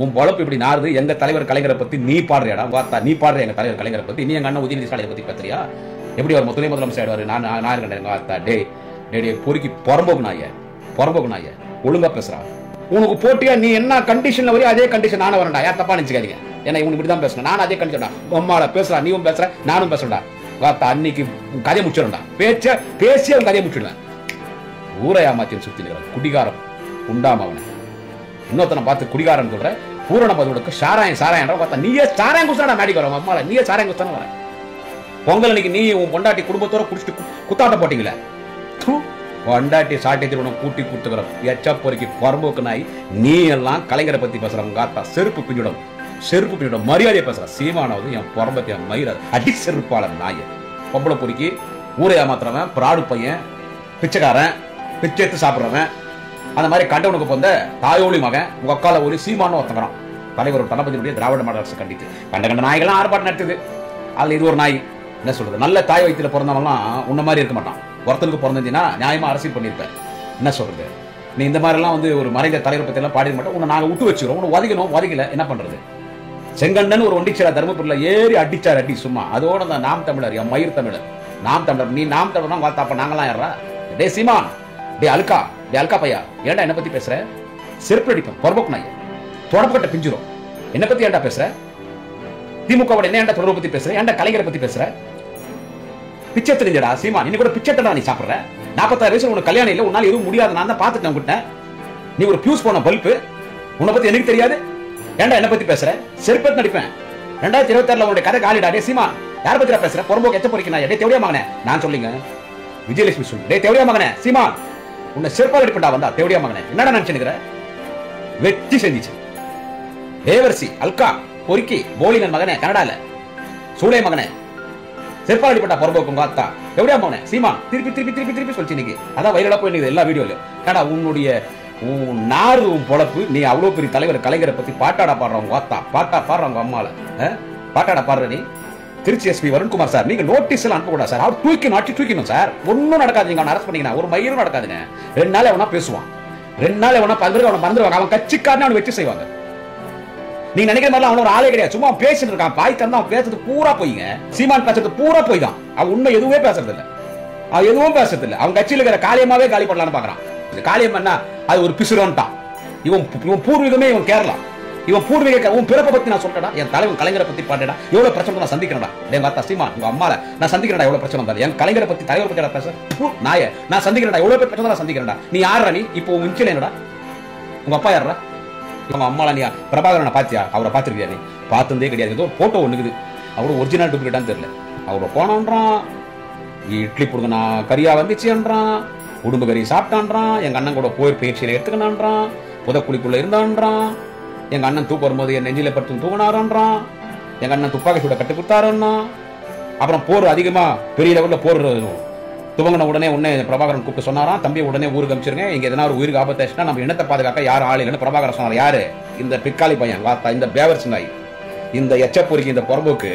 உன் பொழப்பு இப்படி நாருது. எங்க தலைவர் கலைஞரை பத்தி நீ பாடுறியாடா? வார்த்தா நீ பாடுற எங்க தலைவர் கலைஞரை பத்தி. நீ எங்க அண்ணன் உதயநிதி ஸ்டாலினை பத்தி பேசுறியா? எப்படி அவர் துணை முதலமைச்சர் ஆயிடுவாரு? நான் இருக்கேன் எங்க வார்த்தா. டே பொறுக்கி பொறம்போக்கு நாய ஒழுங்கா பேசுறான். உனக்கு போட்டியா நீ என்ன கண்டிஷன்ல வரையும் அதே கண்டிஷன் நானும் வரேன்டா. யார் தப்பா நினைச்சுக்காதீங்க. ஏன்னா இவனுக்கு இப்படி தான் பேசணும். நான் அதே கண்டிஷன்டா. அம்மாடா பேசுறா, நீயும் பேசுற, நானும் பேசுறேன்டா. வார்த்தா அன்னைக்கு கதையை முடிச்சிடும்டா. பேசி அவன் கதையை முடிச்சிடுவேன். ஊரை ஏமாத்தி சுத்தி நிற்கிறான் குடிகாரம் உண்டாம அவனை. இன்னொருத்தனை பார்த்து குடிகாரன் சொல்ற பூரண மதுவுக்கு சாராயன்ற பார்த்தா நீயே சாராயம் குடிச்சாடா மேடிக்கு வர அம்மால. நீயே சாராயம் குடிச்சானே வர. பொங்கல் அன்னைக்கு நீ உன் பொண்டாட்டி குடும்பத்தோட குடிச்சிட்டு குத்தாட்ட போட்டீங்களே. பொண்டாட்டி சாட்டை திருவனம் கூட்டி கூட்டுக்கிற எச்சா பொறுக்கி பரம்போக்கு நாய். நீ எல்லாம் கலைஞரை பத்தி பேசுறவங்க காத்தா செருப்பு பின்னிடும் மரியாதையை பேசுற. சீமானாவது என் பொறம்பத்தி என் மயிராது அடி செருப்பாளர் நாய. பொம்பளை பொறுக்கி ஊரை ஏமாத்துறவன், பிராடு பையன், பிச்சைக்காரன், பிச்சை எடுத்து சாப்பிட்றவன், அந்த மாதிரி கண்டவனுக்கு போந்த தாயோலி மகன் உங்க அக்கால ஒரு சீமானு ஒருத்தங்கிறான். தலைவர் தளபதியுடைய திராவிட மாடல் அரசு கண்டித்து கண்ட நாய்கள்லாம் ஆர்ப்பாட்டம் நடத்துது. அதுல இது ஒரு நாய். என்ன சொல்றது? நல்ல தாய் வயிற்றுல பிறந்தவன்லாம் உன்ன மாதிரி இருக்க மாட்டான். ஒருத்தனுக்கு பிறந்தீங்கன்னா நியாயமா அரசியல் பண்ணியிருப்பேன். என்ன சொல்றது? நீ இந்த மாதிரி எல்லாம் வந்து ஒரு மறைந்த தலைவர் பத்தி எல்லாம் பாடிக்க மாட்டோம். உன்னை நாங்க விட்டு வச்சுக்கிறோம். உன்னை ஒதுக்கல என்ன பண்றது? செங்கண்ணன் ஒரு ஒண்டிச்சா தருமபுரியில ஏறி அடிச்சார் அடி சும்மா. அதோட அந்த நாம் தமிழர் என் மயிர் தமிழர் நாம் தமிழர். நீ நாம் தமிழர் பார்த்தா அப்ப நாங்களாம் யாரா? டே சீமான், டே அல்கா பையா, ஏன்டா என்ன பத்தி பேசுற? செருப்பு அடிப்பேன் பொறம்போக்கு நாய். தொடப்பட்ட பிஞ்சிரும். என்ன பத்தி ஏன்டா பேசுற? திமுக என்ன ஏன்டா தொடர்பு பத்தி பேசுற? ஏன்டா கலைஞரை பத்தி பேசுற? பிச்சை தெரிஞ்சடா சீமான். இன்னைக்கு கூட பிச்சைட்டா நீ சாப்பிடுற. 46 வயசுல உனக்கு கல்யாணம் இல்லை. உன்னால எதுவும் முடியாது. நான் தான் பார்த்துட்டேன் உங்ககிட்ட. நீ ஒரு பியூஸ் போன பல்பு. உன்னை பத்தி எனக்கு தெரியாது. ஏன்டா என்ன பத்தி பேசுற? செருப்பத்து நடிப்பேன். 2026 உன்னுடைய கதை காலிடா. டே சீமான், யார பத்திரா பேசுற? பொறம்போக்கு எச்ச பொறிக்க நாய். டே தேவடியா மகனே நான் சொல்லிங்க. விஜயலட்சுமி சொல்லு. டே தேவடியா மகனே சீமான், உன்னை செருப்பால் அடிப்பண்டா வந்தா. தேவடியா மகனே என்னடா நினைச்சுக்கிற? வெற்றி செஞ்சிச்சு. தேவர்சி அல்கா பொறுக்கி போலினன் மகனே கனடால சூளை மகனே செருப்பால் அடிப்பட்டா பொறம்போக்கும் காத்தா. எப்படியா மகனே சீமான் திருப்பி சொல்லிச்சு. இன்னைக்கு அதான் வைரலா போய் எல்லா வீடியோல கடா உன்னுடைய நாறு பொழப்பு. நீ அவ்வளவு பெரிய தலைவர் கலைஞரை பத்தி பாட்டாடா பாடுறவங்க வாத்தா. பாட்டா பாடுறவங்க அம்மால பாட்டாடா பாடுற. நீ திருச்சி எஸ்பி வருண்குமார் சார், நீங்க நோட்டீஸ் எல்லாம் அனுப்பக்கூடாது சார். அவர் தூக்கணும் சார். ஒன்னும் நடக்காது. நீங்க அவனை அரெஸ்ட் பண்ணீங்கன்னா ஒரு மயிரும் நடக்காதுங்க. 2 நாள் எவனா பேசுவான். 2 நாள் எவனா அவனை மறந்துடுவாங்க. அவன் கட்சிக்காரனே அவனை வச்சு செய்வாங்க. நீங்க நினைக்கிற மாதிரி அவன் ஒரு ஆளே கிடையாது. சும்மா பேசிட்டு இருக்கான். பாய் தந்தா அவன் பேசுறது பூரா போய்ங்க. சீமான் பேசுறது பூரா போய் தான். அவன் உண்மை எதுவுமே பேசுறது இல்ல. அவன் எதுவும் பேசுறது இல்ல. அவன் கட்சியில் இருக்கிற காளியமாவே காலி பண்ணலான்னு பாக்குறான். காளியம் என்ன? அது ஒரு பிசுரன்ட்டான். இவன் பூர்வீகமே இவன் கேரளா. இவன் பூர்வீக உன் பிறப்பை பத்தி நான் சொல்றேன். என் தலைவர் கலைஞரை பத்தி பாடுறா. எவ்வளவு பிரச்சனை நான் சந்திக்கிறேன்டா. எங்க அத்தா சீமான் உங்க அம்மால நான் சந்திக்கிறேன்டா. எவ்வளவு பிரச்சனை வந்தாலும் என் கலைஞரை பத்தி தலைவர் பத்தி பேச நாய நான் சந்திக்கிறேன்டா. எவ்வளவு பிரச்சனை நான் சந்திக்கிறேன்டா. நீ யாரா? நீ இப்போ உன் இன்ச்சில என்னடா? உங்க அப்பா யாரா? உங்க அம்மால நீ பிரபாகரனை பாத்தியா? அவரை பாத்துருக்கியா? நீ பார்த்ததே கிடையாது. ஏதோ போட்டோ ஒண்ணுக்குது. அவரு ஒரிஜினல் டூப்ளிகேட்டான்னு தெரியல. அவரை போனான்றான். இட்லி புடுங்கனா கறியா வந்துச்சுன்றான். உடும்பு கறி சாப்பிட்டான்றான். எங்க அண்ணன் கூட போய் பயிற்சியில எடுத்துக்கணான்றான். புதக்குழிக்குள்ள இருந்தான்றான். எங்க அண்ணன் தூக்க வரும்போது என் நெஞ்சில படுத்து தூங்கினாரான்றான். எங்க அண்ணன் துப்பாக்கி சூட கட்டு கொடுத்தாருன்னா. அப்புறம் போர் அதிகமா பெரிய லெவலில் போர் துவங்கின உடனே பிரபாகரன் கூப்பிட்டு சொன்னாராம், தம்பி உடனே ஊருக்கு அனுப்பிச்சிருங்க. இங்க எதனா ஒரு உயிருக்கு ஆபத்தாச்சுன்னா நம்ம இனத்தை பாதுகாக்க யார் ஆள் இல்லைன்னு பிரபாகரன் சொன்னார். யாரு? இந்த பிக்காளி பையன் வாத்தா, இந்த பேவர்ஸ் நாய், இந்த எச்சப்பொறிக்கு, இந்த பொறம்போக்கு,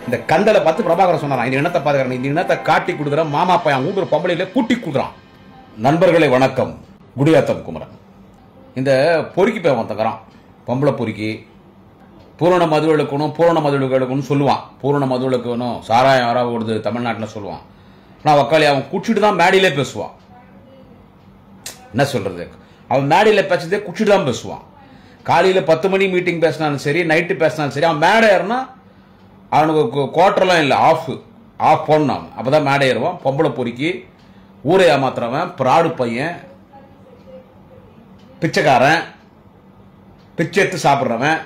இந்த கந்தலை பார்த்து பிரபாகரன் சொன்னாராம், இந்த இனத்தை பாதுகாக்க இந்த இனத்தை காட்டி கொடுக்குற மாமா பையன் ஊர் பொம்பளையில கூட்டி கொடுக்குறான். நண்பர்களை வணக்கம். குடியாத்தம் குமரன். இந்த பொறுக்கி பையன் தங்குறான். பொம்பளை பொறுக்கி பூரண மதுவிலக்கணும் பூரண மதுவிலக்கணும் சொல்லுவான். பூரண மதுவிலக்கணும் சாராயம் யாராவது ஓடுது தமிழ்நாட்டில் சொல்லுவான். நான் வக்காளி அவன் குடிச்சிட்டு தான் மேடையிலே பேசுவான். என்ன சொல்றது? அவன் மேடையில் பேசுறதே குடிச்சிட்டு தான் பேசுவான். காலையில் 10 மணி மீட்டிங் பேசினாலும் சரி, நைட்டு பேசினாலும் சரி, அவன் மேடை ஏறினா அவனுக்கு குவார்டர்லாம் இல்லை, ஆஃப் போடணும். அப்போதான் மேடை ஏறுவான். பொம்பளை பொறுக்கி ஊரை ஏமாத்துறவன், பிராடு பையன், பிச்சைக்காரன், பிச்சை எடுத்து சாப்பிட்றவன்,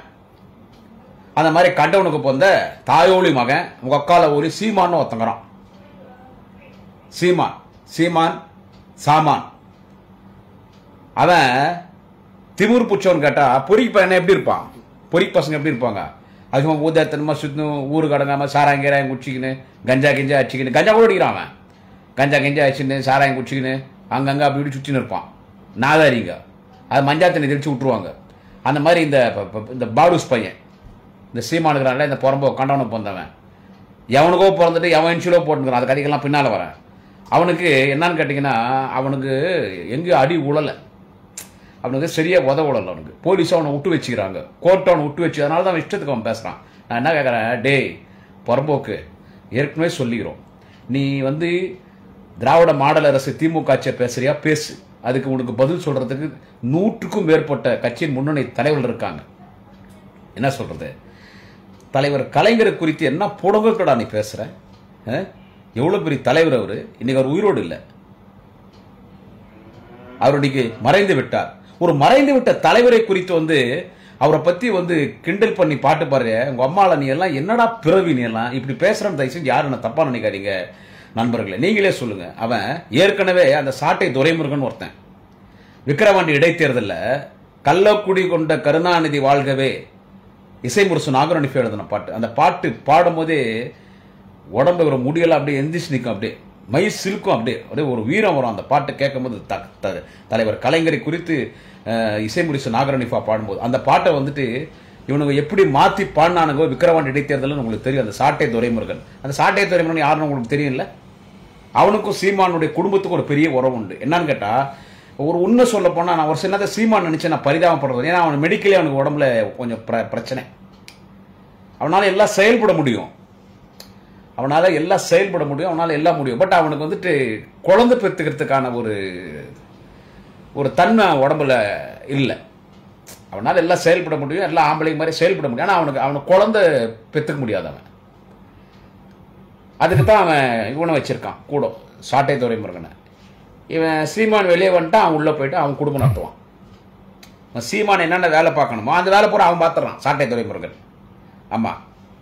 அந்த மாதிரி கண்டவனுக்கு போந்த தாயோலி மகன் உங்க அக்கால ஒரு சீமான்னு ஒருத்தங்கிறான். சீமான் சாமான். அவன் திமுர் புச்சவன் கேட்டா பொறிக்கு பையன் எப்படி இருப்பான்? பொறிக்கு பசங்க எப்படி இருப்பாங்க? அதுக்கு ஊதாத்தனமா சுத்தம் ஊரு கடங்காம சாராயம் குச்சிக்கின்னு கஞ்சா அடிச்சுக்கின்னு, கஞ்சா கூட அடிக்கிறான் அவன். கஞ்சா அடிச்சுன்னு சாராயம் குச்சிக்கின்னு அங்கங்க அப்படி இப்படி சுற்றின்னு இருப்பான். நாதாரிங்க அது மஞ்சாத்தனை தெளிச்சு விட்டுருவாங்க. அந்த மாதிரி இந்த பாடுஸ் பையன், இந்த சீமானுக்கிறான்ல, இந்த புறம்போ கண்டவனுக்கு பிறந்தவன், எவனுக்கோ பிறந்துட்டு எவன் இன்சிலோ போட்டுக்கிறான். அது கதைக்கெல்லாம் பின்னால் வரேன். அவனுக்கு என்னன்னு கேட்டிங்கன்னா, அவனுக்கு எங்கேயும் அடி உழலை. அவனுக்கு சரியா உதவல. அவனுக்கு போலீஸ் அவனை விட்டு வச்சுக்கிறாங்க, கோர்ட் அவனை விட்டு வச்சு, அதனால தான் இஷ்டத்துக்கு அவன் பேசுறான். நான் என்ன கேட்கறேன், டே புறம்போக்கு, ஏற்கனவே சொல்லிக்கிறோம், நீ வந்து திராவிட மாடல் அரசு திமுக ஆட்சியை பேசுறியா பேசு, அதுக்கு உனக்கு பதில் சொல்றதுக்கு 100க்கும் மேற்பட்ட கட்சியின் முன்னணி தலைவர்கள் இருக்காங்க. என்ன சொல்றது, தலைவர் கலைஞர் குறித்து என்ன புடங்கடா நீ பேசுற? எவ்வளவு பெரிய தலைவர் அவரு, இன்னைக்கு அவர் உயிரோடு இல்லை, அவருடைய மறைந்து விட்டார். ஒரு மறைந்து விட்ட தலைவரை குறித்து வந்து அவரை பத்தி வந்து கிண்டல் பண்ணி பாட்டு பாரு, உங்க அம்மால நீ எல்லாம் என்னடா பிறவி, நீ எல்லாம் இப்படி பேசுறன்னு தயவு செஞ்சு யாரும் தப்பா நினைக்காதீங்க நண்பர்களே, நீங்களே சொல்லுங்க. அவன் ஏற்கனவே அந்த சாட்டை துரைமுருகன் ஒருத்தன் விக்கிரவாண்டி இடைத்தேர்தலில் கள்ளக்குடி கொண்ட கருணாநிதி வாழ்கவே இசை முரசு நாகரணிஃபை எழுதின பாட்டு, அந்த பாட்டு பாடும்போதே உடம்பு ஒரு முடியெல்லாம் அப்படியே எந்திரிச்சு நிற்கும், அப்படியே மை சிலுக்கும், அப்படியே அப்படியே ஒரு வீரம் வரும் அந்த பாட்டு கேட்கும் போது. தலைவர் கலைஞரை குறித்து இசை முரசு நாகரணிஃபா பாடும்போது அந்த பாட்டை வந்துட்டு இவனுங்க எப்படி மாத்தி பாடினானுங்க விக்கிரவாண்டி இடைத்தேர்தல் உங்களுக்கு தெரியும். அந்த சாட்டை துரைமுருகன், அந்த சாட்டை துரைமுருகன் யாருன்னு உங்களுக்கு தெரியும்ல, அவனுக்கும் சீமானுடைய குடும்பத்துக்கும் ஒரு பெரிய உறவு உண்டு. என்னன்னு கேட்டா, ஒரு உண்மை சொல்ல போனா, நான் ஒரு சின்னதை சீமான் நினைச்சு நான் பரிதாபப்படுறது, ஏன்னா அவன் மெடிக்கலி அவனுக்கு உடம்புல கொஞ்சம் பிரச்சனை, அவனால எல்லாம் செயல்பட முடியும், அவனால எல்லாம் செயல்பட முடியும், அவனால எல்லாம் முடியும். பட் அவனுக்கு வந்துட்டு குழந்தை பெற்றுக்கிறதுக்கான ஒரு தன்மை உடம்புல இல்லை. அவனால எல்லாம் செயல்பட முடியும், எல்லாம் ஆம்பளை மாதிரி செயல்பட முடியும், ஆனால் அவனுக்கு குழந்தை பெற்றுக்க முடியாது. அவன் அதுக்கு தான் அவன் இவனை வச்சிருக்கான் கூட, சாட்டை துரைமுருகனை. இவன் சீமான் வெளியே வந்துட்டு அவன் உள்ள போயிட்டு அவன் குடும்பம் நடத்துவான். சீமான் என்னென்ன வேலை பார்க்கணுமோ அந்த வேலை பூரா அவன் பார்த்துறான், சாட்டை துரைமுருகன். ஆமா,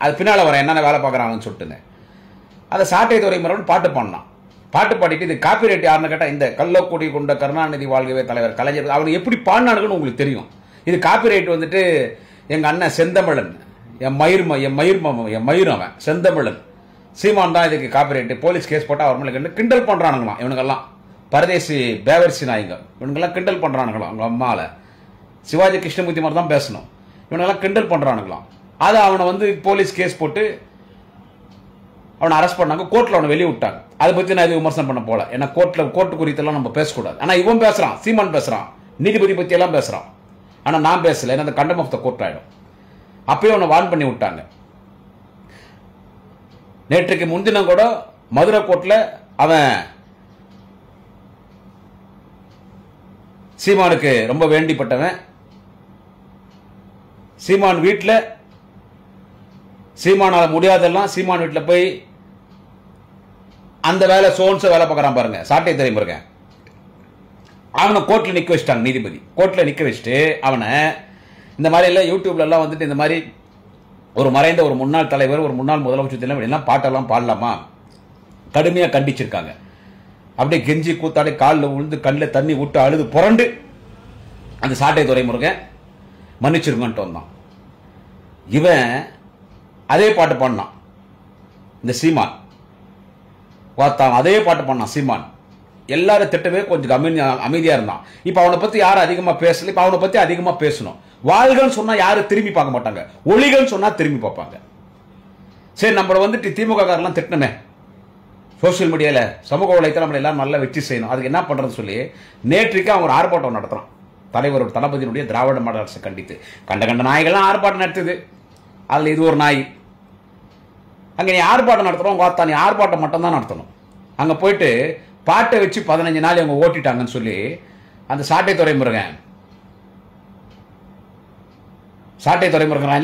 அது பின்னால வர என்னென்ன வேலை பார்க்கறான்னு சொல்லிட்டுன்னு அதை சாட்டை துரைமுருகன் பாட்டு பாடினான். பாட்டு பாடிட்டு இது காப்பிரைட் யாருன்னு கேட்டா, இந்த கள்ளக்குடி கொண்ட கருணாநிதி வாழ்கவே தலைவர் கலைஞர், அவனுக்கு எப்படி பாடினானுன்னு உங்களுக்கு தெரியும். இது காப்பிரைட் வந்துட்டு எங்க அண்ணன் செந்தமிழன், என் மயிர் அவன் செந்தமிழன், சீமான் தான் இதுக்கு காப்பிரைட். போலீஸ் கேஸ் போட்டா அவர் மேல கிண்டல் பண்றானுங்களாம் இவனுங்கெல்லாம், பரதேசி பேவர்சி நாய்ங்க இவனுங்கெல்லாம் கிண்டல் பண்றானுங்களாம். அவங்க அம்மால சிவாஜி கிருஷ்ணமூர்த்தி மாதிரி தான் பேசணும், இவனெல்லாம் கிண்டல் பண்றானுங்களாம். அதை அவனை வந்து போலீஸ் கேஸ் போட்டு அவனை அரெஸ்ட் பண்ணாங்க, கோர்ட்ல அவனை வெளியே விட்டாங்க. அதை பத்தி நான் எதுவும் விமர்சனம் பண்ண போல, ஏன்னா கோர்ட்டு குறித்தெல்லாம் நம்ம பேசக்கூடாது. ஆனா இவன் பேசுறான், சீமான் பேசுறான், நீதிபதி பத்தி எல்லாம் பேசுறான். ஆனா நான் பேசல, ஏன்னா அந்த கண்டம் ஆஃப் த கோர்ட் ஆயிடும். அப்பயும் அவனை வார்ன் பண்ணி விட்டாங்க. நேற்றுக்கு முன்தினம் கூட மதுரை கோர்ட்ல அவன் சீமானுக்கு ரொம்ப வேண்டிப்பட்டவன், சீமான் வீட்டில் சீமானால முடியாதெல்லாம் சீமான் வீட்டில் போய் அந்த வேலை சோன்ஸ வேலை பார்க்கறான் பாருங்க, சாட்டை துரைமுருகன். அவனை கோர்ட்ல நிக்க வச்சிட்டாங்க நீதிபதி. கோர்ட்ல நிக்க வச்சுட்டு அவனை இந்த மாதிரி எல்லாம் யூடியூப்ல எல்லாம் வந்துட்டு இந்த மாதிரி ஒரு மறைந்த ஒரு முன்னாள் தலைவர், ஒரு முன்னாள் முதலமைச்சர் எல்லாம் பாட்டெல்லாம் பாடலாமா கடுமையா கண்டிச்சிருக்காங்க. அப்படியே கெஞ்சி கூத்தாடி காலில் விழுந்து கண்ணில் தண்ணி விட்டு அழுது புரண்டு அந்த சாட்டை துரைமுருகன் மன்னிச்சிருங்கன்ட்டு வந்தான். இவன் அதே பாட்டு பாடினான், இந்த சீமான் பார்த்தான் அதே பாட்டு பாடினான் சீமான். எல்லாரும் திட்டவே கொஞ்சம் அமைதியா இருந்தான். இப்ப அவனை பத்தி யாரும் அதிகமா பேசல, இப்ப அவனை பத்தி அதிகமா பேசணும். வாழ்கன்னு சொன்னா யாரும் திரும்பி பார்க்க மாட்டாங்க, ஒளிகன்னு சொன்னா திரும்பி பார்ப்பாங்க. சரி, நம்ம வந்துட்டு திமுக காரெல்லாம் திட்டமே சோசியல் மீடியால, சமூக வலைத்தளம் நம்ம எல்லாம் நல்லா வச்சு செய்யணும். அதுக்கு என்ன பண்றதுன்னு சொல்லி நேற்றுக்கு அவன் ஒரு ஆர்ப்பாட்டம் நடத்துறான், தலைவர் தளபதியினுடைய திராவிட மாடல் அரசை கண்டித்து. கண்ட நாய்கள்லாம் ஆர்ப்பாட்டம் நடத்துது, அதுல இது ஒரு நாய். அங்க நீ ஆர்ப்பாட்டம் நடத்துறோம், பார்த்தா நீ ஆர்ப்பாட்டம் மட்டும் தான் நடத்தணும். அங்க போயிட்டு பாட்டை வச்சு 15 நாள் அவங்க ஓட்டிட்டாங்கன்னு சொல்லி அந்த சாட்டை துரைமுருகன்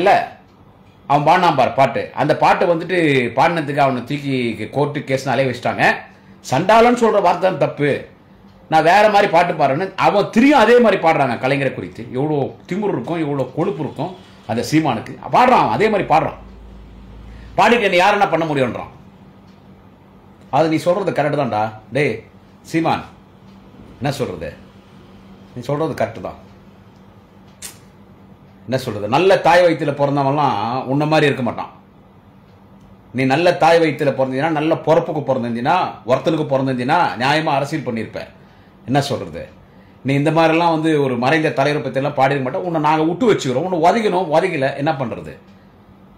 இல்ல, அவன் பாடினான் பாரு பாட்டு. அந்த பாட்டு வந்துட்டு பாடினதுக்கு அவனை தூக்கி கோர்ட்டு கேஸ் அலைய வச்சிட்டாங்க. சண்டாளன்னு சொல்ற வார்த்தை தான் தப்பு, நான் வேற மாதிரி பாட்டு பாடுறேன்னு அவன் திரும்பியும் அதே மாதிரி பாடுறாங்க. கலைஞரை குறித்து எவ்வளோ திமிரு இருக்கும், எவ்வளோ கொழுப்பு இருக்கும் அந்த சீமானுக்கு. பாடுறான், அதே மாதிரி பாடுறான். பாடிட்டு என்ன யார் என்ன பண்ண முடியும்ன்றான். அது நீ சொல்றது கரெக்ட் தான்டா. டே சீமான், என்ன சொல்றது, நீ சொல்றது கரெக்ட் தான். என்ன சொல்றது, நல்ல தாய் வயிற்றுல பிறந்தவன்லாம் உன்ன மாதிரி இருக்க மாட்டான். நீ நல்ல தாய் வயிற்றுல பிறந்தீங்கன்னா, நல்ல பொறப்புக்கு பிறந்திருந்தீங்கன்னா, ஒருத்தனுக்கு பிறந்திருந்தீங்கன்னா நியாயமா அரசியல் பண்ணியிருப்ப. என்ன சொல்றது, நீ இந்த மாதிரிலாம் வந்து ஒரு மறைந்த தலைவரை பத்தி எல்லாம் பாடிருக்க மாட்டோம். உன்னை நாங்கள் விட்டு வச்சுக்கிறோம், உன்னை உதவிக்கணும், உதவிக்கல என்ன பண்றது.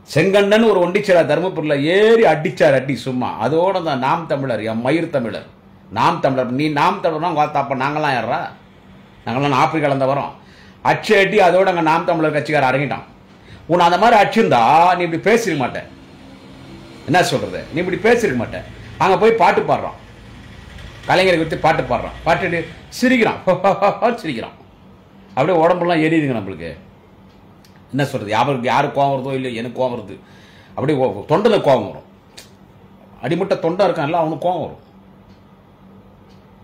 செங்கண்ணன் ஒரு ஒண்டிச்சரா தர்மபுரியில ஏறி அடிச்சார் அடி சும்மா. அதோட தான் நாம் தமிழர், என் மயிர் தமிழர், நாம் தமிழர். நீ நாம் தமிழர்னா அப்ப நாங்களாம் யாரா? நாங்களாம் ஆப்பிரிக்கால இருந்து வரோம். அச்சு அடி அதோட அங்கே நாம் தமிழர் கட்சிக்கார அரங்கிட்டான். உன்னை அந்த மாதிரி அடிச்சிருந்தா நீ இப்படி பேசிருக்க மாட்டேன். என்ன சொல்றது, நீ இப்படி பேசிருக்க மாட்டேன். அங்கே போய் பாட்டு பாடுறான், கலைஞரை குறித்து பாட்டு பாடுறான், பாட்டுட்டு சிரிக்கிறான், சிரிக்கிறான். அப்படியே உடம்புலாம் எரியுதுங்க நம்மளுக்கு. என்ன சொல்றது, யாருக்கு கோவம் வருதோ இல்லையோ, எனக்கு கோவம் வருது. அப்படியே தொண்டில் கோவம் வரும். அடிமட்ட தொண்டை இருக்கான்ல, அவனுக்கு கோவம் வரும்.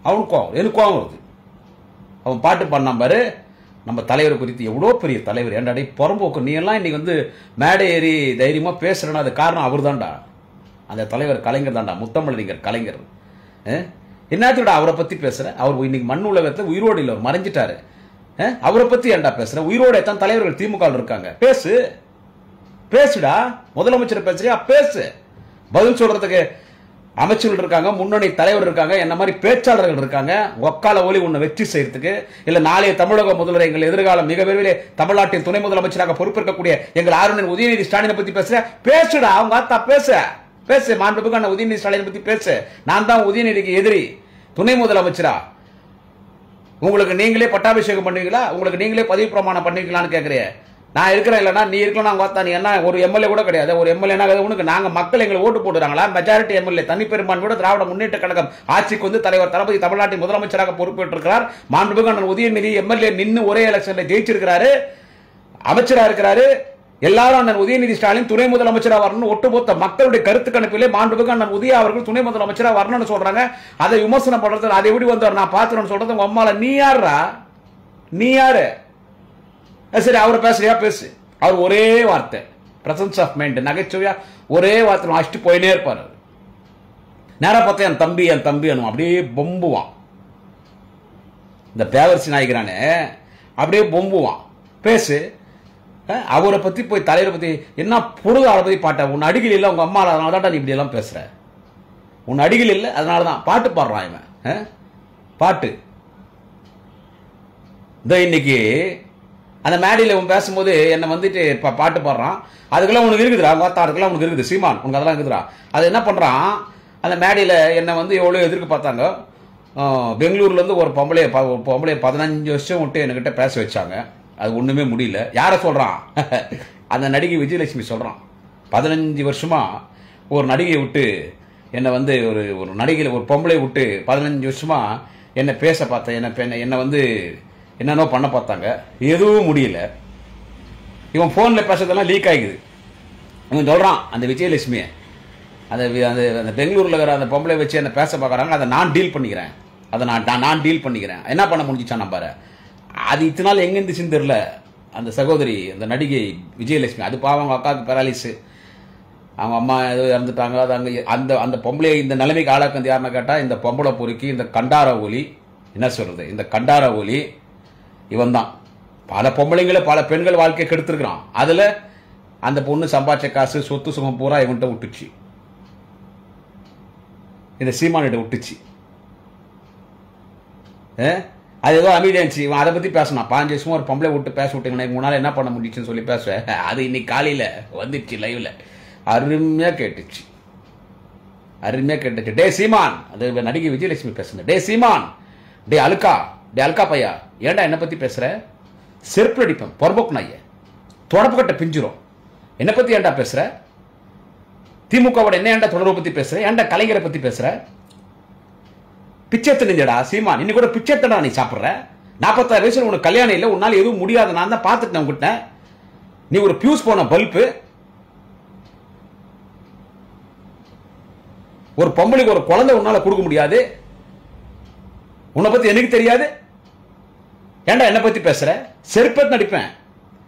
அவனுக்கு கோவம், எனக்கு கோவம் வருது. அவன் பாட்டு பாடினான் பாரு, நம்ம தலைவரை குறித்து எவ்வளோ பெரிய தலைவர். ஏன்டாடி புறம்போக்கு, நீ எல்லாம் இன்னைக்கு வந்து மேடை ஏறி தைரியமா பேசுறேன்னா அது காரணம் அவர் தான்டா. அந்த தலைவர் கலைஞர் தான்டா, முத்தமிழறிஞர் கலைஞர். என்னத்துடா அவரை பத்தி பேசுற? அவர் இன்னைக்கு மண் உலகத்தில் உயிரோடு இல்லை, அவர் மறைஞ்சிட்டாரு. அவரை பத்தி ஏன்டா பேசுற? உயிரோடு எத்தனை தலைவர்கள் திமுக இருக்காங்க, பேசு, பேசுடா. முதலமைச்சர் பேசுறியா, பேசு. பதில் சொல்றதுக்கு அமைச்சர்கள் இருக்காங்க, முன்னணி தலைவர் இருக்காங்க, என்ன மாதிரி பேச்சாளர்கள் இருக்காங்க. ஒக்கால ஒலி உன்னை வெற்றி செய்யறதுக்கு இல்ல நாளைய தமிழக முதல்வர், எங்கள் எதிர்காலம் மிக விரைவில் தமிழ்நாட்டின் துணை முதலமைச்சராக பொறுப்பேற்கக்கூடிய எங்கள் ஆளுநர் உதயநிதி ஸ்டாலினை பத்தி பேசுற, பேசுடா. அவங்க ஆத்தா பேச பேசு. மாண்புமிகு உதயநிதி ஸ்டாலினை பத்தி பேசு. நான் தான் உதயநிதிக்கு எதிரி, துணை முதலமைச்சரா. உங்களுக்கு நீங்களே பட்டாபிஷேகம் பண்ணுவீங்களா? உங்களுக்கு நீங்களே பதவி பிரமாணம் பண்ணுவீங்களான்னு கேட்கிறேன். நான் இருக்கிறேன், இல்லைன்னா நீ இருக்கலாம். பார்த்தா நீ என்ன ஒரு எம்எல்ஏ கூட கிடையாது. ஒரு எம்எல்ஏ உனக்கு நாங்க மக்கள் எங்களை ஓட்டு போட்டுறாங்களா? மெஜாரிட்டி எம்எல்ஏ தனிப்பெரும்பான்மையோட திராவிட முன்னேற்ற கழகம் ஆட்சிக்கு வந்து தலைவர் தளபதி தமிழ்நாட்டின் முதலமைச்சராக பொறுப்பேற்றிருக்கிறார். மாண்புமிகு உதயநிதி எம்எல்ஏ நின்று ஒரே எலெக்ஷன்ல ஜெயிச்சிருக்கிறாரு, அமைச்சரா இருக்கிறாரு. எல்லாரும் அண்ணன் உதயநிதி ஸ்டாலின் துணை முதலமைச்சராக வரணும். ஒட்டுமொத்த மக்களுடைய கருத்து கணிப்பிலே மாண்புமிகு அண்ணன் உதய அவர்கள் துணை முதலமைச்சராக வரணும்னு சொல்றாங்க. அதை விமர்சனம் பண்றது, அதை எப்படி வந்தார் நான் பாத்துறேன்னு சொல்றது உங்க அம்மால. நீ யாரா? நீ யாரு? சரி, அவர் பேசுறியா பேசு. அவர் ஒரே வார்த்தை பிரசன்ஸ் ஆஃப் மைண்ட், நகைச்சுவையா ஒரே வார்த்தை அடிச்சுட்டு போயினே இருப்பாரு. நேரா பார்த்தா என் தம்பி என் தம்பி அனும் அப்படியே பொம்புவான். இந்த பேவரிசி நாய்க்கிறானே அப்படியே பொம்புவான். பேசு. அவரை பத்தி போய் தலைவரை பத்தி என்ன பொழுது அவரை பத்தி பாட்ட. உன் அடிகள் இல்லை உங்க அம்மா, அதனால தான் நீ இப்படி எல்லாம் பேசுற. உன் அடிகள் இல்லை, அதனாலதான் பாட்டு பாடுறான் இவன். பாட்டு இன்னைக்கு அந்த மேடையில் இவன் பேசும்போது என்ன வந்துட்டு பாட்டு பாடுறான். அதுக்கெல்லாம் உனக்கு இருக்குதுடா, அதுக்கெல்லாம் உனக்கு இருக்குது சீமான், உனக்கு அதெல்லாம் இருக்குதுடா. அது என்ன பண்றான், அந்த மேடையில் என்ன வந்து எவ்வளோ எதிர்க்கு பார்த்தாங்க. பெங்களூர்ல இருந்து ஒரு பொம்பளை 15 வருஷம் விட்டு என்கிட்ட பேச வச்சாங்க. அது ஒண்ணுமே முடியல. யார சொல்றான்? அந்த நடிகை விஜயலட்சுமி சொல்றான். 15 வருஷமா ஒரு நடிகை விட்டு என்னை வந்து ஒரு நடிகையில் ஒரு பொம்பளை விட்டு 15 வருஷமா என்ன பேச பார்த்தேன். என்ன வந்து என்னென்னோ பண்ண பார்த்தாங்க, எதுவும் முடியல. இவன் போன்ல பேசுறதெல்லாம் லீக் ஆகிக்குது. இவன் சொல்றான் அந்த விஜயலட்சுமியை அந்த பெங்களூர்ல இருக்கிற அந்த பொம்பளை வச்சு என்ன பேச பார்க்கறாங்க, அதை நான் டீல் பண்ணிக்கிறேன், அதை நான் டீல் பண்ணிக்கிறேன். என்ன பண்ண முடிஞ்சிச்சான் நம்பாரு. அது இத்தனை நாள் எங்க இருந்துச்சுன்னு தெரியல. அந்த சகோதரி அந்த நடிகை விஜயலட்சுமி, அது பாவம் அவங்க அக்காவுக்கு பேராலிஸ், அவங்க அம்மா ஏதோ இறந்துட்டாங்க. அது அங்கே அந்த அந்த பொம்பளை இந்த நிலைமைக்கு ஆளாக்குறது யாருன்னு கேட்டா இந்த பொம்பளை பொறுக்கி இந்த கண்டார ஒலி. என்ன சொல்றது, இந்த கண்டார ஒலி இவன் தான். பல பொம்பளைங்களை பல பெண்கள் வாழ்க்கையை கெடுத்துருக்கிறான். அதுல அந்த பொண்ணு சம்பாதிச்ச காசு சொத்து சுகம் பூரா இவன்கிட்ட விட்டுச்சு, இந்த சீமானிட்ட விட்டுச்சு. அது ஏதோ அமைதியாச்சு. இவன் அதை பத்தி பேசினான். 15 வருஷமா ஒரு பொம்பளை விட்டு பேச விட்டுங்கன்னா 3 நாள் என்ன பண்ண முடிச்சுன்னு சொல்லி பேசுவேன். அது இன்னைக்கு காலையில வந்துச்சு லைவ்ல, அருமையா கேட்டுச்சு, அருமையா கேட்டுச்சு. டே சீமான், அது நடிகை விஜயலட்சுமி பேசுன. டே சீமான், டே அல்கா பையா, ஏன்டா என்ன பத்தி பேசுற? செருப்பு அடிப்பேன், பொறம்போக்கு நாய, தொடப்பு கட்ட பிஞ்சிரும். என்ன பத்தி ஏன்டா பேசுற? திமுகவோட என்ன ஏன்டா தொடர்பை பத்தி பேசுற? ஏன்டா கலைஞரை பத்தி பேசுற? பிச்சை திணிஞ்சடா சீமான், இன்னைக்கு கூட பிச்சை தடா நீ சாப்பிடுற. 46 வயசுல உனக்கு கல்யாணம் இல்லை, உன்னால எதுவும் முடியாது. நான் தான் பார்த்துட்டேன் உங்ககிட்ட. நீ ஒரு பியூஸ் போன பல்பு. ஒரு பொம்பளைக்கு ஒரு குழந்தை உன்னால கொடுக்க முடியாது. உன்னை பத்தி எனக்கு தெரியாது. ஏன்டா என்ன பத்தி பேசுற? செருப்பத் நடிப்பேன்.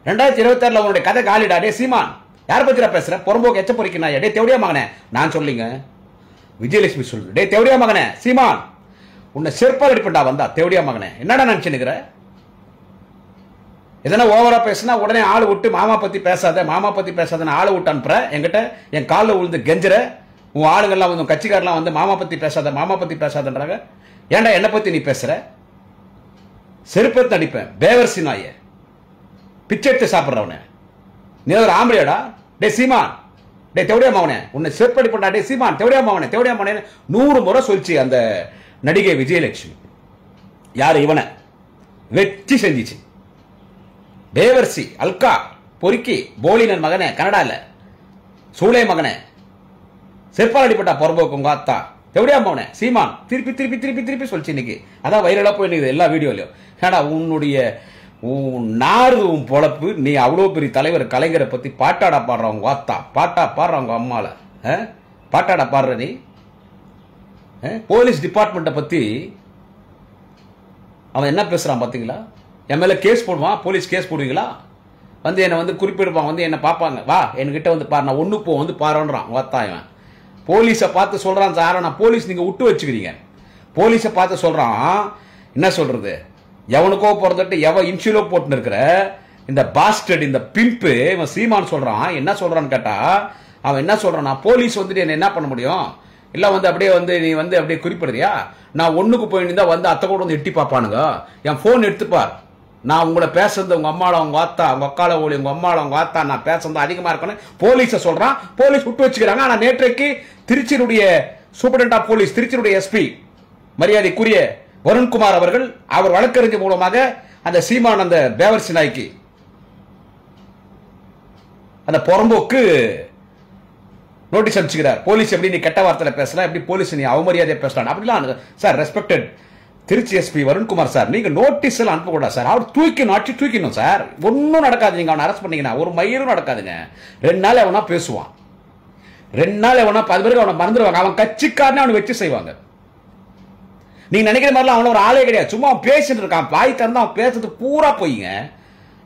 2026 உன்னுடைய கதை காலிடா. டே சீமான், யார பத்திரா பேசுற? பொறம்போக்கு எச்ச பொறிக்கினா? டே தேவடியா மகனே, நான் சொல்லிங்க விஜயலட்சுமி சொல்லு. டே தேவடியா மகனே சீமான், உன்னை செருப்பால் அடிப்பண்டா வந்தா. தேவடியா மகனே, என்னடா நினைச்சுக்கிற? எதனா ஓவரா பேசினா உடனே ஆளு விட்டு மாமா பத்தி பேசாத ஆளு விட்டு அனுப்புற. என்கிட்ட என் காலில் விழுந்து கெஞ்சுற. உன் ஆளுங்கள்லாம் வந்து கட்சிக்காரெல்லாம் வந்து மாமா பத்தி பேசாதன்றாங்க. ஏன்டா என்ன பத்தி நீ பேசுற? செருப்பத்தை அடிப்பேன், பேவர்சி நாய, பிச்சை எடுத்து சாப்பிட்றவனே, நீ ஒரு ஆம்பளையாடா? டே சீமான், டே தேவடியா மகனே, உன்னை செருப்படி பண்ணா. டே சீமான், தேவடியா மகனே 100 முறை சொல்லிச்சு அந்த நடிகை விஜயலட்சுமி. யாரு இவனை? வெற்றி செஞ்சிச்சு. பேவர்சி அல்கா பொறுக்கி போலினன் மகனே, கனடால சூளை மகனே, செருப்பால் அடிப்பட்டா புறம்போக்கு உங்க அத்தா. எப்படியா போனே சீமான் திருப்பி திருப்பி திருப்பி திருப்பி சொல்லிச்சு இன்னைக்கு. அதான் வைரலா போயிருக்கு எல்லா வீடியோலையும். ஏடா உன்னுடைய நாறு உன் பொழப்பு, நீ அவ்வளோ பெரிய தலைவர் கலைஞரை பத்தி பாட்டாடா பாடுறவங்க வாத்தா, பாட்டா பாடுறவங்க அம்மால பாட்டாடா பாடுற நீ. போலீஸ் டிபார்ட்மெண்ட்டை பத்தி அவன் என்ன பேசுறான் பாத்தீங்களா? என் மேல கேஸ் போடுவான், போலீஸ் கேஸ் போடுவீங்களா? வந்து என்னை வந்து குறிப்பிடுப்பான், வந்து என்ன பார்ப்பாங்க, வா என்கிட்ட வந்து பாரு, நான் ஒண்ணு போ வந்து பாருன்றான் வாத்தா. இவன் போலீஸை பார்த்து சொல்றான் சார், நான் போலீஸ் நீங்க விட்டு வச்சுக்கிறீங்க. போலீஸை பார்த்து சொல்றான், என்ன சொல்றது, எவனுக்கோ பிறந்துட்டு எவன் இன்சுலோ போட்டு இருக்கிற இந்த பாஸ்டர்ட், இந்த பிம்பு இவன் சீமான் சொல்றான். என்ன சொல்றான்னு கேட்டா, அவன் என்ன சொல்றான், போலீஸ் வந்துட்டு என்ன பண்ண முடியும், இல்ல வந்து அப்படியே வந்து நீ வந்து அப்படியே குறிப்பிடுறியா, நான் ஒண்ணுக்கு போயிருந்தா வந்து அத்தை கூட வந்து எட்டி பார்ப்பானுங்க, என் போன் எடுத்துப்பார், நான் உங்களை பேசுறது உங்க அம்மால உங்க ஆத்தா, உங்க அக்கால ஓலி உங்க அம்மால உங்க ஆத்தா, நான் பேசுறது அதிகமா இருக்கணும் போலீஸ சொல்றான். போலீஸ் விட்டு வச்சுக்கிறாங்க. ஆனா நேற்றைக்கு திருச்சியுடைய சூப்பரண்ட் ஆஃப் போலீஸ், திருச்சியுடைய எஸ்பி மரியாதைக்குரிய வருண்குமார் அவர்கள், அவர் வழக்கறிஞர் மூலமாக அந்த சீமான் அந்த பேவர்சி நாய்க்கு அந்த புறம்போக்கு நோட்டீஸ் அனுப்பிச்சுக்கிறார். போலீஸ் எப்படி நீ கெட்ட வார்த்தையில பேசலாம், எப்படி போலீஸ் நீ அவமரியாதையை பேசலாம் அப்படிலாம். Sir respected Trichy SP Varunkumar sir, நீங்க நோட்டீஸ் எல்லாம் அனுப்பக்கூடாது சார், அவர் தூக்கணும் சார். ஒன்னும் நடக்காது, நீங்க அவனை அரெஸ்ட் பண்ணீங்கன்னா ஒரு மயிரும் நடக்காதுங்க. 2 நாள் அவனா பேசுவான், 2 நாள் அவனா 10 பேருக்கு அவனை மறந்துடுவாங்க. அவன் கட்சிக்காரனே அவனை வச்சு செய்வாங்க. நீங்க நினைக்கிற மாதிரிலாம் அவன ஒரு ஆளே கிடையாது. சும்மா அவன் பேசிட்டு இருக்கான், பாய் திறந்து அவன் பேசுறது பூரா போய்ங்க.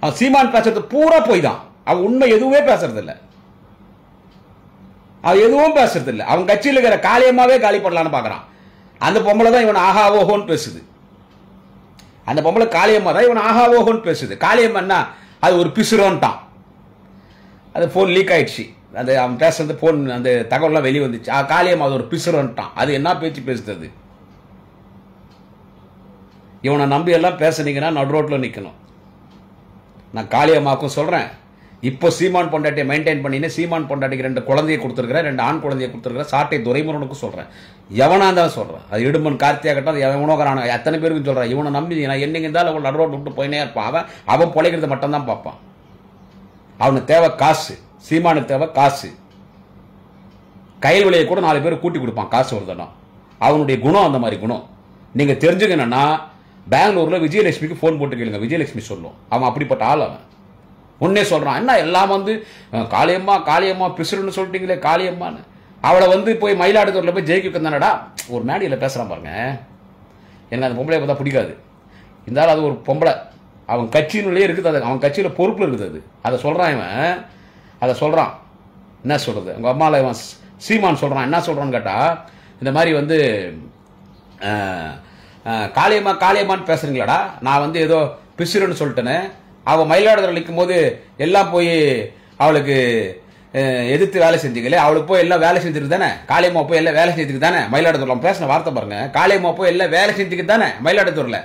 அவன் சீமான் பேசுறது பூரா போய் தான், அவன் உண்மை எதுவுமே பேசுறது இல்லை, அவன் எதுவும் பேசுறது இல்லை. அவன் கட்சியில் இருக்கிற காளியம்மாவே காலி பண்ணலான்னு பாக்குறான். அந்த பொம்பளை தான் இவன் ஆஹா ஓஹோன்னு பேசுது. அந்த பொம்பளை காளியம்மா தான் இவன் ஆஹா ஓஹோன்னு பேசுது. காளியம்மா அது ஒரு பிசுரோன்ட்டான். அது போன் லீக் ஆயிடுச்சு, அது அவன் பேசுறது போன் அந்த தகவல்லாம் வெளியே வந்துச்சு. காளியம்மா அது ஒரு பிசுரோன்ட்டான். அது என்ன பேச்சு பேசுறது? இவனை நம்பி எல்லாம் பேசுனீங்கன்னா நடு ரோட்ல நிக்கணும். நான் காளியம்மாவுக்கும் சொல்றேன், இப்போ சீமான் பொண்டாட்டியை மெயின்டைன் பண்ணினே, சீமான் பொண்டாட்டிக்கு 2 குழந்தையை கொடுத்துருக்கிறேன், 2 ஆண் குழந்தையை கொடுத்துருக்கிறேன், சாட்டை துரைமுருகனுக்கும் சொல்றேன், எவனா தான் சொல்றேன். அது இடுமன் கார்த்தியாகட்டும், எவனோகிறான எத்தனை பேருக்கும் சொல்றேன். இவனை நம்பி நான் என்னைக்கு இருந்தாலும் அவன் நடு ரோட் விட்டு போயினே இருப்பான். அவன் பொழைக்கிறத மட்டும் தான் பார்ப்பான். அவனுக்கு தேவை காசு, சீமானுக்கு தேவை காசு. கையில் விலையை கூட 4 பேர் கூட்டி கொடுப்பான் காசு வருதுன்னா. அவனுடைய குணம் அந்த மாதிரி குணம். நீங்க தெரிஞ்சுக்கணும்னா பெங்களூர்ல விஜயலட்சுமிக்கு போன் போட்டு கேளுங்க, விஜயலட்சுமி சொல்லும். அவன் அப்படிப்பட்ட ஆள். அவன் உன்னே சொல்றான், என்ன எல்லாம் வந்து காளியம்மா காளியம்மா பிசுறுன்னு சொல்லிட்டீங்களே காளியம்மான்னு. அவளை வந்து போய் மயிலாடுதுறையில் போய் ஜெயிக்க தானடா ஒரு மேடியில் பேசுறான் பாருங்க. எனக்கு அந்த பொம்பளை பார்த்தா பிடிக்காது. இருந்தாலும் அது ஒரு பொம்பளை, அவன் கட்சியினுள்ளே இருக்குது, அது அவன் கட்சியில பொறுப்புல இருக்குது. அது அதை சொல்றான் இவன், அதை சொல்றான். என்ன சொல்றது, உங்க அம்மால இவன் சீமான் சொல்றான். என்ன சொல்றான்னு கேட்டா, இந்த மாதிரி வந்து காளியம்மா காளியம்மான்னு பேசுறீங்களாடா, நான் வந்து ஏதோ பிசுறுன்னு சொல்லிட்டேன்னு. அவன் மயிலாடுதுறை நிற்கும் போது எல்லாம் போய் அவளுக்கு எதிர்த்து வேலை செஞ்சீங்களே, அவளுக்கு போய் எல்லாம் வேலை செஞ்சுட்டு தானே, காளியம்மா போய் எல்லாம் வேலை செஞ்சுட்டு தானே மயிலாடுதுறை பேசின வார்த்தை பாருங்க. காளியம்மா போய் எல்லாம் வேலை செஞ்சுக்கிட்டு தானே மயிலாடுதுறையில்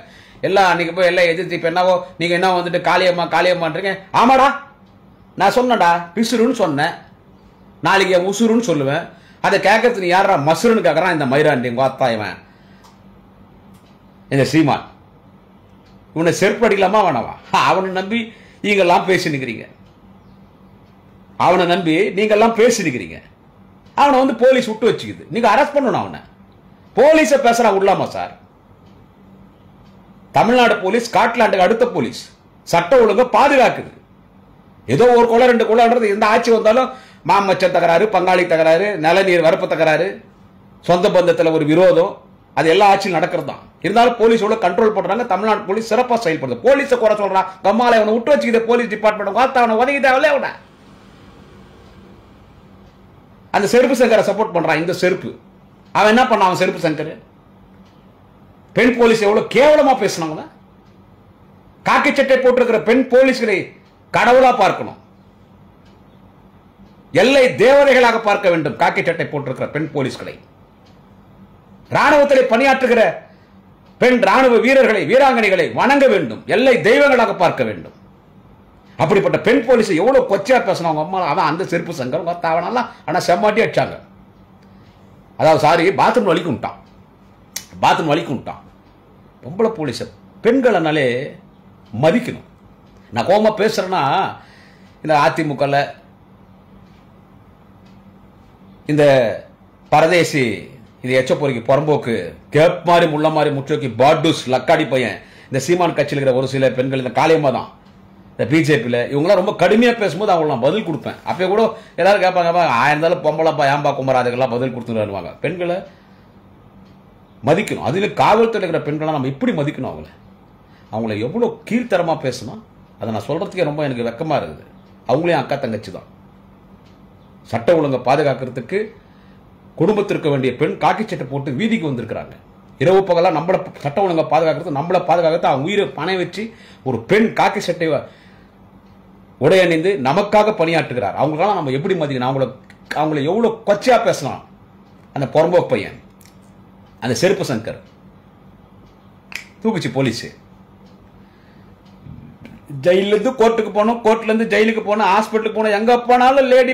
எல்லாம் அன்னைக்கு போய் எல்லாம் எதிர்த்து. இப்ப என்னவோ நீங்க என்ன வந்துட்டு காளியம்மா காளியம்மான்றீங்க. ஆமாடா நான் சொன்னடா பிசுறுன்னு சொன்னேன், நாளைக்கு என் உசுருன்னு சொல்லுவேன். அதை கேட்கறது நீ யாரா மசுருன்னு கேட்கறான் இந்த மயிராண்டி வாத்தாயவன் இந்த சீமான். இவனை செருப்பு அடிக்கலாமா வேணாவா? அவனை நம்பி நீங்கெல்லாம் பேசினுக்கிறீங்க, அவனை நம்பி நீங்கெல்லாம் பேசினுக்கிறீங்க. அவனை வந்து போலீஸ் விட்டு வச்சுக்குது, நீங்க அரெஸ்ட் பண்ணணும் அவனை. போலீஸ பேசுறா விடலாமா சார்? தமிழ்நாடு போலீஸ் ஸ்காட்லாண்டுக்கு அடுத்த போலீஸ், சட்ட ஒழுங்க பாதுகாக்குது. ஏதோ ஒரு கொலை 2 கொலைன்றது எந்த ஆட்சி வந்தாலும் மாமச்சம் தகராறு, பங்காளி தகராறு, நிலநீர் வரப்பு தகராறு, சொந்த பந்தத்தில் ஒரு விரோதம், அது எல்லா ஆட்சியும் நடக்கிறது தான். இருந்தாலும் போலீஸோட கண்ட்ரோல் பண்றாங்க. தமிழ்நாடு போலீஸ் சிறப்பா செயல்படுது. போலீஸை குறை சொல்றான், கம்மாலை அவனை விட்டு வச்சுக்கிது போலீஸ் டிபார்ட்மெண்ட், வார்த்தை அவனை உதவி தேவையில்ல. அவனை அந்த செருப்பு சங்கரை சப்போர்ட் பண்றான். இந்த செருப்பு அவன் என்ன பண்ணான்? அவன் செருப்பு சங்கர் பெண் போலீஸ் எவ்வளவு கேவலமா பேசினாங்க. காக்கி சட்டை போட்டிருக்கிற பெண் போலீஸ்களை கடவுளா பார்க்கணும், எல்லை தேவதைகளாக பார்க்க வேண்டும். காக்கி சட்டை போட்டிருக்கிற பெண் போலீஸ்களை, ராணுவத்தில் பணியாற்றுகிற பெண் ராணுவ வீரர்களை வீராங்கனைகளை வணங்க வேண்டும், எல்லை தெய்வங்களாக பார்க்க வேண்டும். அப்படிப்பட்ட பெண் போலீஸ் எவ்வளவு கொச்சையா பேசினவங்க அம்மா. அவன் அந்த செருப்பு சங்கம் அவனெல்லாம் ஆனா செம்மாட்டி அடிச்சாங்க. அதாவது சாரி பாத்ரூம் வலிக்கு விட்டான், பாத்ரூம் வலிக்கு விட்டான். பொம்பளை போலீஸ் பெண்கள்னாலே மதிக்கணும். நான் கோபமா பேசுறேன்னா இந்த அதிமுகல இந்த பரதேசி இது எச்சப்பொறிக்கு புறம்போக்கு கேப் மாதிரி முள்ள மாதிரி முற்றோக்கி பாட்டூஸ் லக்காடி பையன் இந்த சீமான் கட்சியில் இருக்கிற ஒரு சில பெண்கள் இந்த காளியம்மா தான் இந்த பிஜேபியில் இவங்களாம் ரொம்ப கடுமையாக பேசும்போது அவங்களுக்கு நான் பதில் கொடுப்பேன். அப்போ கூட எல்லாரும் கேட்பாங்க ஆயிருந்தாலும் பொம்பளைப்பா ஏம்பா குமரா அதுக்கெல்லாம் பதில் கொடுத்துருவாங்க. பெண்களை மதிக்கணும். அதில் காவல்துறை இருக்கிற பெண்களை நம்ம இப்படி மதிக்கணும். அவங்கள எவ்வளோ கீழ்த்தரமாக பேசணும் அதை நான் சொல்கிறதுக்கே ரொம்ப எனக்கு வெக்கமாக இருக்குது. அவங்களையும் அக்கா தங்கச்சி தான். சட்ட ஒழுங்கை பாதுகாக்கிறதுக்கு குடும்பத்திற்கு வேண்டிய பெண் காக்கி சட்டை போட்டு வீதிக்கு வந்திருக்கிறாங்க. இரவு பகலாக நம்மளை சட்ட ஒழுங்கை பாதுகாக்கிறது நம்மளை பாதுகாக்கிறது அவங்க உயிரை பணை வச்சு ஒரு பெண் காக்கி சட்டை உடையணிந்து நமக்காக பணியாற்றுகிறார். அவங்களுக்கெல்லாம் நம்ம எப்படி மதிக்கணும்? அவங்கள எவ்வளோ கொச்சையாக பேசலாம். அந்த புறம்போக்கு பையன் அந்த செருப்பு சங்கர் தூக்குச்சு போலீஸ். ஜெயிலிருந்து கோர்ட்டுக்கு போனோம், கோர்ட்லேருந்து ஜெயிலுக்கு போனோம், ஹாஸ்பிட்டலுக்கு போனோம், எங்கே போனாலும் லேடி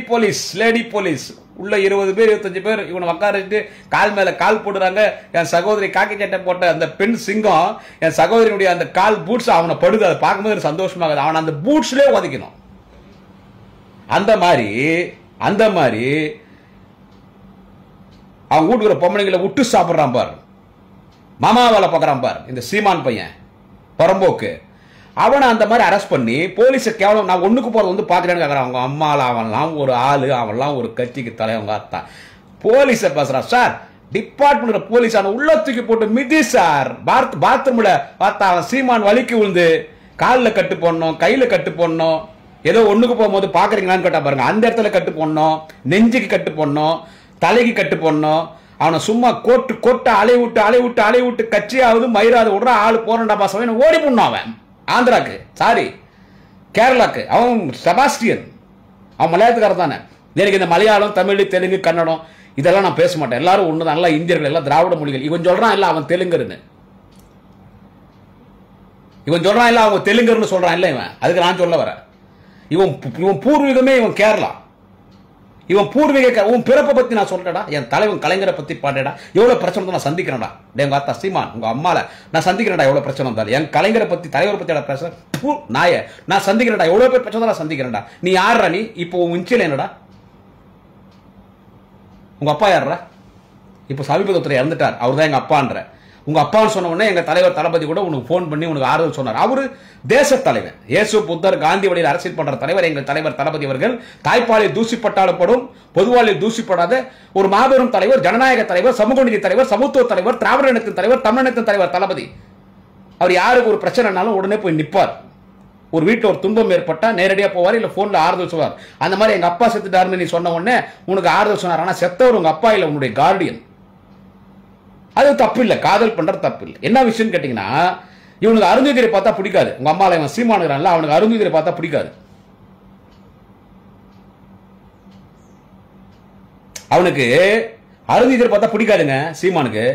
போலீஸ் உள்ள 20 பேர் 25 பேர் இவனை உட்காரிட்டு கால் மேலே கால் போடுறாங்க. என் சகோதரி காக்கி சட்டை போட்ட அந்த பெண் சிங்கம் என் சகோதரியுடைய அந்த கால் பூட்ஸ் அவனை படுது. அதை பார்க்கும்போது சந்தோஷமாகுது. அவனை அந்த பூட்ஸ்லேயே உதைக்கணும். அந்த மாதிரி அவன் வீட்டுக்கிற பொம்பளைங்களை விட்டு சாப்பிட்றான் பார், மாமா வேலை பார்க்குறான் பார் இந்த சீமான் பையன் புறம்போக்கு. அவனை அந்த மாதிரி அரெஸ்ட் பண்ணி போலீஸை கேவலம் நான் ஒண்ணுக்கு போறது வந்து பாக்குறேன்னு கேட்கறான். அவங்க அம்மால அவன்லாம் ஒரு ஆளு, அவன்லாம் ஒரு கட்சிக்கு தலைவங்க அத்தான். போலீஸை பேசுறான். சார் டிபார்ட்மெண்ட் போலீஸ் அவனை உள்ள தூக்கி போட்டு மிதி சார். பாத்ரூம்ல பார்த்தா அவன் சீமான் வலிக்கு விழுந்து காலில் கட்டு போடணும், கையில கட்டு போடணும். ஏதோ ஒண்ணுக்கு போகும்போது பாக்குறீங்களான்னு கேட்டா பாருங்க. அந்த இடத்துல கட்டு போடணும், நெஞ்சுக்கு கட்டு போடணும், தலைக்கு கட்டு போடணும். அவனை சும்மா கோட்டு அலை விட்டு கட்சியாவது மயிராது விடுற ஆளு போறண்டா பாசம் ஓடி போடணும். அவன் ஆந்திராக்கு சாரி கேரளாக்கு அவன் செபாஸ்டியன், அவன் மலையாளத்துக்காரர் தானே. எனக்கு இந்த மலையாளம் தமிழ் தெலுங்கு கன்னடம் இதெல்லாம் நான் பேச மாட்டேன். எல்லாரும் ஒண்ணுதான், எல்லாம் இந்தியர்கள், எல்லாம் திராவிட மொழிகள். இவன் சொல்றான் இல்ல அவன் தெலுங்கருன்னு, இவன் சொல்றான் இல்ல அவன் தெலுங்கர்னு சொல்றான் இல்ல இவன். அதுக்கு நான் சொல்ல வரேன். இவன் பூர்வீகமே இவன் கேரளா. இவன் பூர்வீக உன் பிறப்பை பத்தி நான் சொல்றேடா. என் தலைவன் கலைஞரை பத்தி பாடுறா. எவ்வளவு பிரச்சனை நான் சந்திக்கிறேன்டா. எங்க அத்தா சீமான் உங்க அம்மால நான் சந்திக்கிறேன்டா. எவ்வளவு பிரச்சனை வந்தாலும் என் கலைஞரை பத்தி தலைவரை பத்தி பிரச்சனை நாய நான் சந்திக்கிறேன்டா. எவ்வளவு பேர் பிரச்சனை நான் சந்திக்கிறேன்டா. நீ யாரா? நீ இப்போ உன் இன்ச்சில என்னடா? உங்க அப்பா யாரா? இப்போ சமீபத்தில் இறந்துட்டார். அவர் தான் எங்க அப்பான்ற. உங்க அப்பான்னு சொன்ன உடனே எங்க தலைவர் தளபதி கூட உனக்கு போன் பண்ணி உனக்கு ஆறுதல் சொன்னார். அவரு தேச தலைவர், இயேசு புத்தர் காந்தி வழியில் அரசியல் பண்ற தலைவர் எங்கள் தலைவர் தளபதி அவர்கள். தாய்ப்பாலில் தூசிப்பட்டாலும் படும், பொதுவாளில் தூசிப்படாத ஒரு மாபெரும் தலைவர், ஜனநாயக தலைவர், சமூக நீதி தலைவர், சமத்துவ தலைவர், திராவிட இனத்தின் தலைவர், தமிழினத்தின் தலைவர் தளபதி. அவர் யாருக்கு ஒரு பிரச்சனைனாலும் உடனே போய் நிற்பார். ஒரு வீட்டில் ஒரு துன்பம் ஏற்பட்டா நேரடியாக போவார், இல்ல போன்ல ஆறுதல் சொல்வார். அந்த மாதிரி எங்க அப்பா செத்துட்டாருன்னு நீ சொன்ன உடனே உனக்கு ஆறுதல் சொன்னார். ஆனா செத்தவர் உங்க அப்பா இல்ல, உன்னுடைய கார்டியன். அது தப்பு இல்லை, காதல் பண்றது தப்பு இல்லை. என்ன விஷயம் கேட்டீங்கன்னா, இவனுக்கு அருந்ததியரை பார்த்தா பிடிக்காது. உங்க அம்மால இவன் சீமானுகிறான்ல, அவனுக்கு அருந்ததியரை பார்த்தா பிடிக்காது. அவனுக்கு அருந்ததியரை பார்த்தா பிடிக்காதுங்க சீமானுக்கு.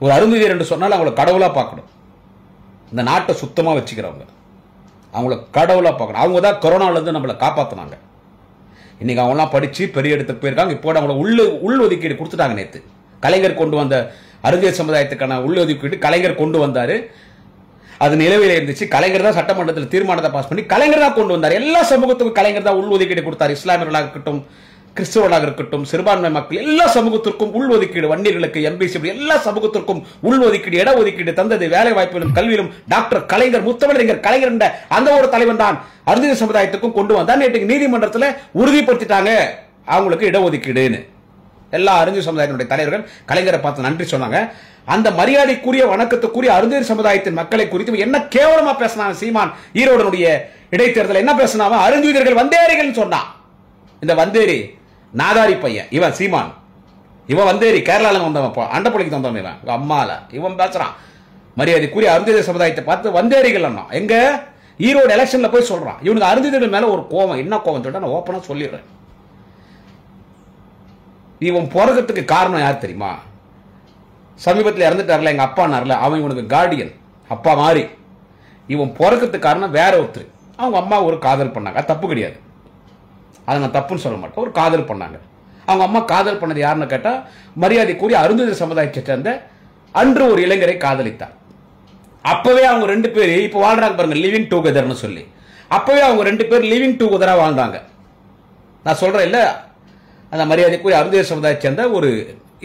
ஒரு அருந்ததியர் என்று சொன்னால் அவங்கள கடவுளா பார்க்கணும். இந்த நாட்டை சுத்தமா வச்சுக்கிறவங்க அவங்கள கடவுளா பார்க்கணும். அவங்க தான் கொரோனால இருந்து நம்மளை காப்பாத்தினாங்க. இன்னைக்கு அவங்களாம் படிச்சு பெரிய இடத்துக்கு போயிருக்காங்க. இப்போ அவங்கள உள் ஒதுக்கீடு கொடுத்துட்டாங்க. நேற்று கலைஞர் கொண்டு வந்த அருந்தியர் சமுதாயத்துக்கான உள் ஒதுக்கீடு கலைஞர் கொண்டு வந்தாரு. அது நிலவில இருந்துச்சு. கலைஞர் தான் சட்டமன்றத்தில் தீர்மானத்தை பாஸ் பண்ணி கலைஞர் தான் கொண்டு வந்தார். எல்லா சமூகத்துக்கும் கலைஞர் தான் உள் ஒதுக்கீடு கொடுத்தார். இஸ்லாமியர்களாக இருக்கட்டும், கிறிஸ்தவர்களாக இருக்கட்டும், சிறுபான்மை மக்கள் எல்லா சமூகத்திற்கும் உள் ஒதுக்கீடு, வன்னியர்களுக்கு எம்பிசி எல்லா சமூகத்திற்கும் உள் ஒதுக்கீடு, இட ஒதுக்கீடு தந்தது. வேலை வாய்ப்பிலும் கல்வியிலும் டாக்டர் கலைஞர், முத்தமிழறிஞர் கலைஞர் என்ற அந்த ஒரு தலைவன் தான் அருந்திய சமுதாயத்துக்கும் கொண்டு வந்தார். நேற்று நீதிமன்றத்தில் உறுதிப்படுத்திட்டாங்க அவங்களுக்கு இடஒதுக்கீடுன்னு. எல்லா அருந்திய சமுதாயத்தினுடைய தலைவர்கள் கலைஞரை பார்த்து நன்றி சொன்னாங்க. அந்த மரியாதைக்குரிய வணக்கத்துக்குரிய அருந்திய சமுதாயத்தின் மக்களை குறித்து என்ன கேவலமா பேசினான் சீமான். ஈரோடனுடைய இடைத்தேர்தல் என்ன பேசினான்? அருந்தியர்கள் வந்தேரிகள் சொன்னான். இந்த வந்தேரி நாதாரி பையன் இவன் சீமான். இவன் வந்தேரி கேரளால வந்தவன், அண்டப்பள்ளிக்கு வந்தவன். இவன் அம்மால இவன் பேசுறான். மரியாதைக்குரிய அருந்திய சமுதாயத்தை பார்த்து வந்தேரிகள் எங்க ஈரோடு எலெக்ஷன்ல போய் சொல்றான். இவனுக்கு அருந்தியர்கள் மேல ஒரு கோவம். என்ன கோவம் சொல்லிட்டு நான் ஓப்பனா சொல்லிடுறேன். இவன் பிறகுறதுக்கு காரணம் யார் தெரியுமா? சமீபத்தில் இறந்துட்டார்ல எங்க அப்பானார்ல, அவன் இவனுக்கு கார்டியன், அப்பா மாதிரி. இவன் பிறக்கிறதுக்கு காரணம் வேற ஒருத்தர். அவங்க அம்மா ஒரு காதல் பண்ணாங்க, தப்பு கிடையாது, அதை நான் தப்புன்னு சொல்ல மாட்டேன். ஒரு காதல் பண்ணாங்க. அவங்க அம்மா காதல் பண்ணது யாருன்னு கேட்டா மரியாதைக்குரிய அருந்ததியர் சமுதாயத்தை சேர்ந்த அன்று ஒரு இளைஞரை காதலித்தார். அப்பவே அவங்க 2 பேர் இப்ப வாழ்றாங்க பாருங்க, லிவிங் டுகெதர்னு சொல்லி. அப்பவே அவங்க 2 பேர் லிவிங் டுகெதரா வாழ்ந்தாங்க. நான் சொல்றேன் இல்ல, அந்த மரியாதைக்குரிய அருந்ததியர் சமுதாயத்தை சேர்ந்த ஒரு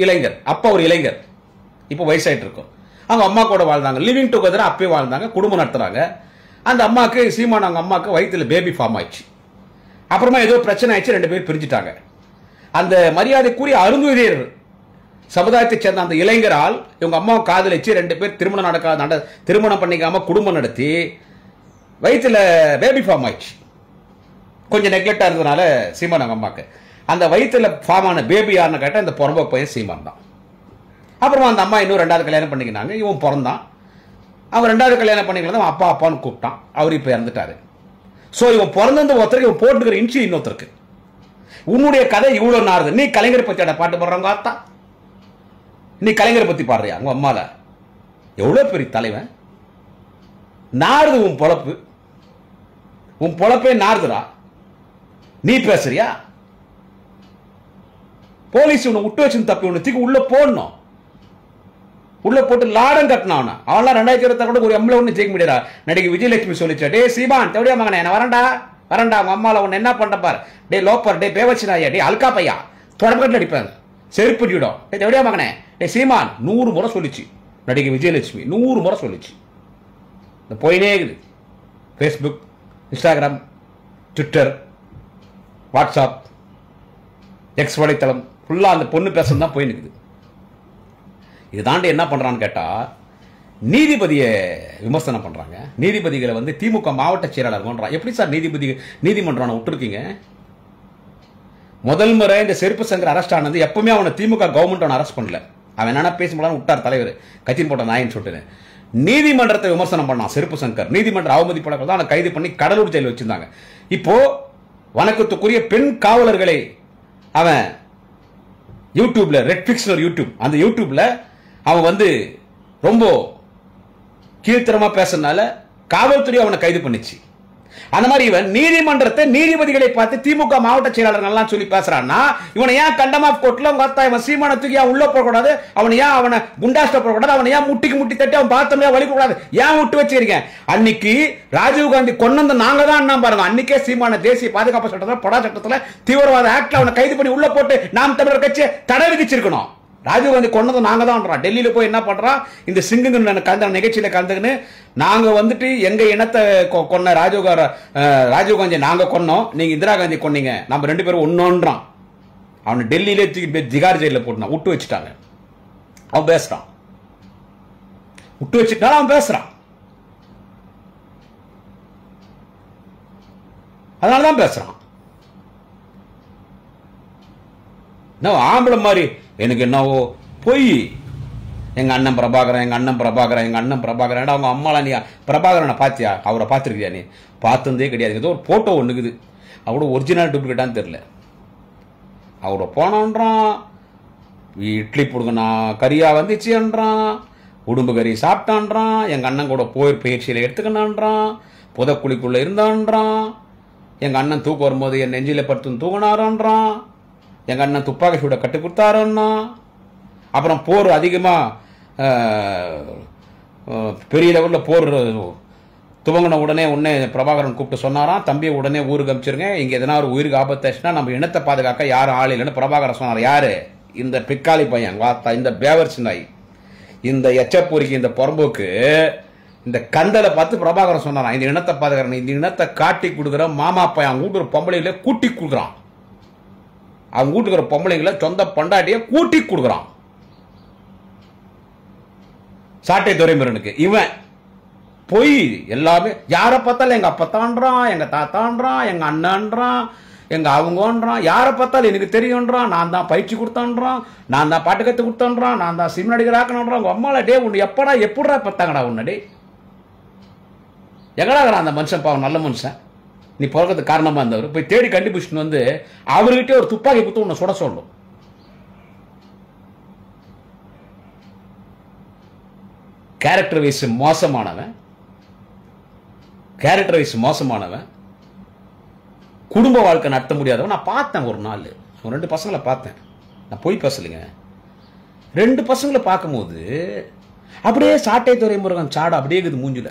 இளைஞர், அப்ப ஒரு இளைஞர், இப்ப வயசாயிட்டு இருக்கும். அவங்க அம்மா கூட வாழ்ந்தாங்க, லிவிங் டுகெதரா அப்பவே வாழ்ந்தாங்க, குடும்பம் நடத்துறாங்க. அந்த அம்மாக்கு சீமான் அவங்க அம்மாக்கு வயிற்றுல பேபி ஃபார்ம் ஆயிடுச்சு. அப்புறமா ஏதோ பிரச்சனை ஆயிடுச்சு, 2 பேர் பிரிஞ்சுட்டாங்க. அந்த மரியாதைக்குரிய அருந்ததியர் சமுதாயத்தை சேர்ந்த அந்த இளைஞரால் இவங்க அம்மாவை காதலிச்சு 2 பேர் திருமணம் பண்ணிக்காம குடும்பம் நடத்தி வயிற்றுல பேபி ஃபார்ம் ஆயிடுச்சு. கொஞ்சம் நெக்லெக்டா இருந்ததுனால சீமான் அவங்க அம்மாக்கு அந்த வயிற்றுல ஃபார்ம் ஆன பேபி யாருன்னு கேட்டா இந்த பிறந்த பையன் சீமான் தான். அப்புறமா அந்த அம்மா இன்னும் 2வது கல்யாணம் பண்ணிக்கினாங்க. இவன் பிறந்தான். அவன் 2வது கல்யாணம் பண்ணிக்கலாம் அப்பா அப்பான்னு கூப்பிட்டான். அவர் இப்ப இறந்துட்டாரு. சோ இவன் பிறந்த ஒருத்தருக்கு இவன் போட்டுக்கிற இன்ச்சு இன்னொருத்தருக்கு. உன்னுடைய கதை இவ்வளவு நாருது. நீ கலைஞர் பத்தி பாட்டு பாடுறவங்க ஆத்தா, நீ கலைஞரை பத்தி பாடுறியா? உங்க அம்மால எவ்வளவு பெரிய தலைவன். நாருது உன் பொழப்பு, உன் பொழப்பே நாருதுரா. நீ பேசுறியா? போலீஸ் உன்னை விட்டு வச்சு தப்பி உன்னை தூக்கி உள்ள போடணும். உள்ள போட்டு லாடம் கட்டினான். அவன்லாம் 2026 கூட ஒரு எம்எல்ஏ ஒண்ணு ஜெயிக்க முடியாதா? நடிகை விஜயலட்சுமி சொல்லிச்சா, டே சீமான் தேவடியா மகனே என்ன வரண்டா வரண்டா, உங்க அம்மால உன்னை என்ன பண்ண பாரு, டே லோப்பர், டே பேவச்சினாயா, டே அல்கா பையா, தொடர்பு அடிப்பாங்க, செருப்பிடும், டே தேவடியா மகனே, டே சீமான் 100 முறை சொல்லிச்சு. நடிகை விஜயலட்சுமி 100 முறை சொல்லிச்சு. இந்த போயினே இருக்குது. Facebook, Instagram, Twitter, WhatsApp, X வலைத்தளம் ஃபுல்லா அந்த பொண்ணு பேசணும் தான் போய் நிற்குது. இது தாண்டி என்ன பண்றான்னு கேட்டா, நீதிபதியை விமர்சனம் பண்றாங்க. நீதிபதிகளை வந்து திமுக மாவட்ட செயலாளர். எப்படி சார் நீதிமன்றம் விட்டுருக்கீங்க? முதல் முறை இந்த செருப்பு சங்கர் அரெஸ்ட் ஆனது எப்பவுமே அவனை திமுக கவர்மெண்ட் அவனை அரெஸ்ட் பண்ணல. அவன் என்னன்னா பேசும்போது விட்டார் தலைவர் கத்தின் போட்ட நாயின்னு சொல்லிட்டு நீதிமன்றத்தை விமர்சனம் பண்ணான் செருப்பு சங்கர். நீதிமன்ற அவமதிப்பாளர்கள் தான் அவனை கைது பண்ணி கடலூர் ஜெயிலில் வச்சிருந்தாங்க. இப்போ வணக்கத்துக்குரிய பெண் காவலர்களை அவன் யூடியூப்ல, ரெட்ஃபிக்ஸ் யூடியூப், அந்த யூடியூப்ல அவன் வந்து ரொம்ப கீழ்த்தரமா பேசுறதுனால காவல்துறை அவனை கைது பண்ணிச்சு. அந்த மாதிரி இவன் நீதிமன்றத்தை, நீதிபதிகளை பார்த்து திமுக மாவட்ட செயலாளர்கள் எல்லாம் சொல்லி பேசுறான்னா, இவனை ஏன் கண்டம் ஆஃப் கோர்ட்ல இவன் சீமான தூக்கி உள்ள போடக்கூடாது, அவனை ஏன் அவனை குண்டாஸ்ட போடக்கூடாது, அவனை ஏன் முட்டிக்கு முட்டி தட்டி அவன் பார்த்தோம்னா வலிக்கூடாது, ஏன் விட்டு வச்சிருக்கேன்? அன்னைக்கு ராஜீவ்காந்தி கொண்டு நாங்க தான் பாருங்க, அன்னைக்கே சீமான தேசிய பாதுகாப்பு சட்டத்தில், பொடா சட்டத்தில், தீவிரவாத ஆக்ட்ல அவனை கைது பண்ணி உள்ள போட்டு நாம் தமிழர் கட்சியை தடை விதிச்சிருக்கணும். ராஜீவ்காந்தி கொண்டது நாங்க தான். டெல்லியில போய் என்ன பண்றான், இந்த சிங்கு கலந்த நிகழ்ச்சியில கலந்துக்குன்னு நாங்க வந்துட்டு எங்க இனத்தை கொன்ன ராஜீவ்காந்தி நாங்க கொன்னோம், நீங்க இந்திரா காந்தி கொன்னீங்க, நம்ம 2 பேரும் ஒன்னொன்றான். அவனை டெல்லியிலே ஜிகார் ஜெயில போட்டான், விட்டு வச்சுட்டாங்க. அவன் பேசுறான், விட்டு வச்சுட்டாலும் அவன் பேசுறான். அதனாலதான் பேசுறான். ஆம்பளை மாதிரி எனக்கு என்னவோ பொய். எங்க அண்ணன் பிரபாகரன், எங்க அண்ணன் பிரபாகரன், எங்க அண்ணன் பிரபாகரன். அவங்க அம்மாலாம் நீ பிரபாகரனை பாத்தியா? அவரை பார்த்துருக்கியா? நீ பார்த்ததே கிடையாது. ஏதோ ஒரு போட்டோ ஒண்ணுக்குது, அவரோட ஒரிஜினல் டூப்ளிகேட்டான்னு தெரியல. அவரோட போனான்றான், இட்லி புடுங்கண்ணா கறியா வந்துச்சுன்றான், உடும்பு கறி சாப்பிட்டான்றான், எங்க அண்ணன் கூட போய் பயிற்சியில எடுத்துக்கணான்றான், புதக்குழிக்குள்ள இருந்தான்றான், எங்க அண்ணன் தூக்கம் வரும்போது என் நெஞ்சில படுத்து தூங்கினாரான்றான், எங்க அண்ணன் துப்பாக்கி சூட கட்டு கொடுத்தாருன்னா, அப்புறம் போர் அதிகமா பெரிய லெவலில் போர் துவங்கின உடனே பிரபாகரன் கூப்பிட்டு சொன்னாராம், தம்பியை உடனே ஊருக்கு அனுப்பிச்சிருங்க, இங்க எதனா ஒரு உயிருக்கு ஆபத்தாச்சுன்னா நம்ம இனத்தை பாதுகாக்க யாரும் ஆள் இல்லைன்னு பிரபாகரன் சொன்னார். யாரு? இந்த பிக்காளி பையன், இந்த பேவர்ஸ் நாய், இந்த எச்சப்பூரிக்கு, இந்த புறம்போக்கு, இந்த கந்தலை பார்த்து பிரபாகரன் சொன்னாராம், இந்த இனத்தை பாதுகாக்கணும், இந்த இனத்தை காட்டி கொடுக்குற மாமா பையன் அவங்க வீட்டு ஒரு பொம்பளைகளை கூட்டி கொடுக்குறான், அவங்க வீட்டுக்கு ஒரு பொம்பளைங்களை சொந்த பண்டாட்டிய கூட்டி கொடுக்குறான் சாட்டை துரைமுருகனுக்கு. இவன் பொய் எல்லாமே. யாரை பார்த்தாலும் எங்க அப்பத்தான்றான், எங்க தாத்தான்றான், எங்க அண்ணன்றான், எங்க அவங்கன்றான், யாரை பார்த்தாலும் எனக்கு தெரியும்ன்றான், நான் தான் பயிற்சி கொடுத்தான்றான், நான் தான் பாட்டு கத்து கொடுத்தான்றான், நான் தான் சிம் நடிகர் ஆக்கணும்ன்றான். உங்க அம்மால டே உன்னை எப்படா பார்த்தாங்கடா உன்னடே? எங்கடாங்கிறான் அந்த மனுஷன்? பாவம் நல்ல மனுஷன், நீ பிறக்கிறதுக்கு காரணமா இருந்தவர் போய் தேடி கண்டுபிடிச்சுன்னு வந்து அவர்கிட்ட ஒரு துப்பாக்கி குத்து உன்னை சுட சொல்லும். கேரக்டர் வைஸ் மோசமானவன், கேரக்டர் வைஸ் மோசமானவன், குடும்ப வாழ்க்கை நடத்த முடியாதவன். நான் பார்த்தேன் ஒரு நாள், 2 பசங்களை பார்த்தேன், நான் போய் பேசலைங்க. 2 பசங்களை பார்க்கும்போது அப்படியே சாட்டை துரைமுருகன் சாடு அப்படியே இருக்குது மூஞ்சில.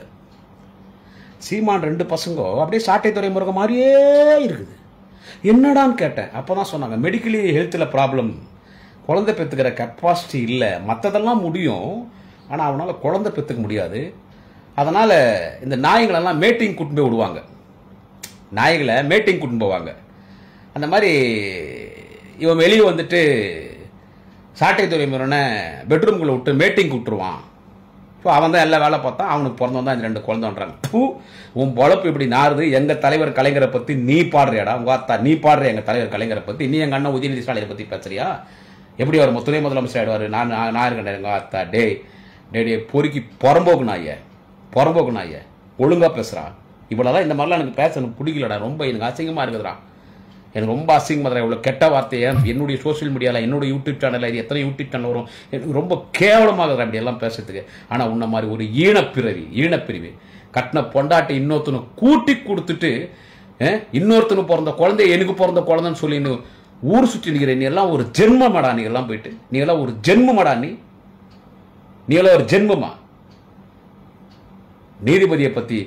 சீமான் 2 பசங்க அப்படியே சாட்டை துரைமுருகன் மாதிரியே இருக்குது. என்னடான்னு கேட்டேன். அப்பதான் சொன்னாங்க மெடிக்கலி ஹெல்த்தில் ப்ராப்ளம், குழந்தை பெற்றுக்கிற கெப்பாசிட்டி இல்லை, மற்றதெல்லாம் முடியும் ஆனால் அவனால் குழந்தை பெற்றுக்க முடியாது. அதனால் இந்த நாய்களெல்லாம் மேட்டிங் கூட்டின்னு போய் விடுவாங்க, நாய்களை மேட்டிங் கூட்டின்னு போவாங்க. அந்த மாதிரி இவன் வெளியே வந்துட்டு சாட்டை துரைமுருகனை பெட்ரூம்குள்ளே விட்டு மேட்டிங் விட்டுருவான். ஸோ அவன் தான் எல்லா வேலை பார்த்தான், அவனுக்கு பிறந்தவன் தான் இந்த 2 குழந்தைன்றாங்க. உன் பொழப்பு இப்படி நாருது. எங்கள் தலைவர் கலைஞரை பற்றி நீ பாடுறியாடா, உங்க அத்தா நீ பாடுற எங்கள் தலைவர் கலைஞரை பற்றி. நீ எங்கள் அண்ணன் உதயநிதி ஸ்டாலினை பற்றி பேசுறியா? எப்படி அவர் துணை முதலமைச்சர் ஆயிடுவார்? நான் இருக்கேன் எங்கள் அத்தா. டே பொறுக்கி புறம்போக்கு நாய ஒழுங்கா பேசுறான். இவ்வளோதான். இந்த மாதிரிலாம் எனக்கு பேச எனக்கு பிடிக்கலடா, ரொம்ப எனக்கு அசிங்கமாக இருக்குதுடா. எனக்கு ரொம்ப அசிங்கமாக இவ்வளோ கெட்ட வார்த்தையை என்னுடைய சோசியல் மீடியாவில், என்னுடைய யூடியூப் சேனலில், இது எத்தனை யூடியூப் சேனல் வரும், எனக்கு ரொம்ப கேவலமாக அப்படி எல்லாம் பேசுறதுக்கு. ஆனால் உன்ன மாதிரி ஒரு ஈனப்பிரிவு கட்டின பொண்டாட்டி இன்னொருத்தனு கூட்டி கொடுத்துட்டு இன்னொருத்தனு பிறந்த குழந்தை எனக்கு பிறந்த குழந்தைன்னு சொல்லி ஊர் சுற்றி நிற்கிற நீ எல்லாம் ஒரு ஜென்மமாடா. நீ எல்லாம் போயிட்டு நீ எல்லாம் ஒரு ஜென்மமாடா. நீ எல்லாம் ஒரு ஜென்மமா? நீதிபதியை பற்றி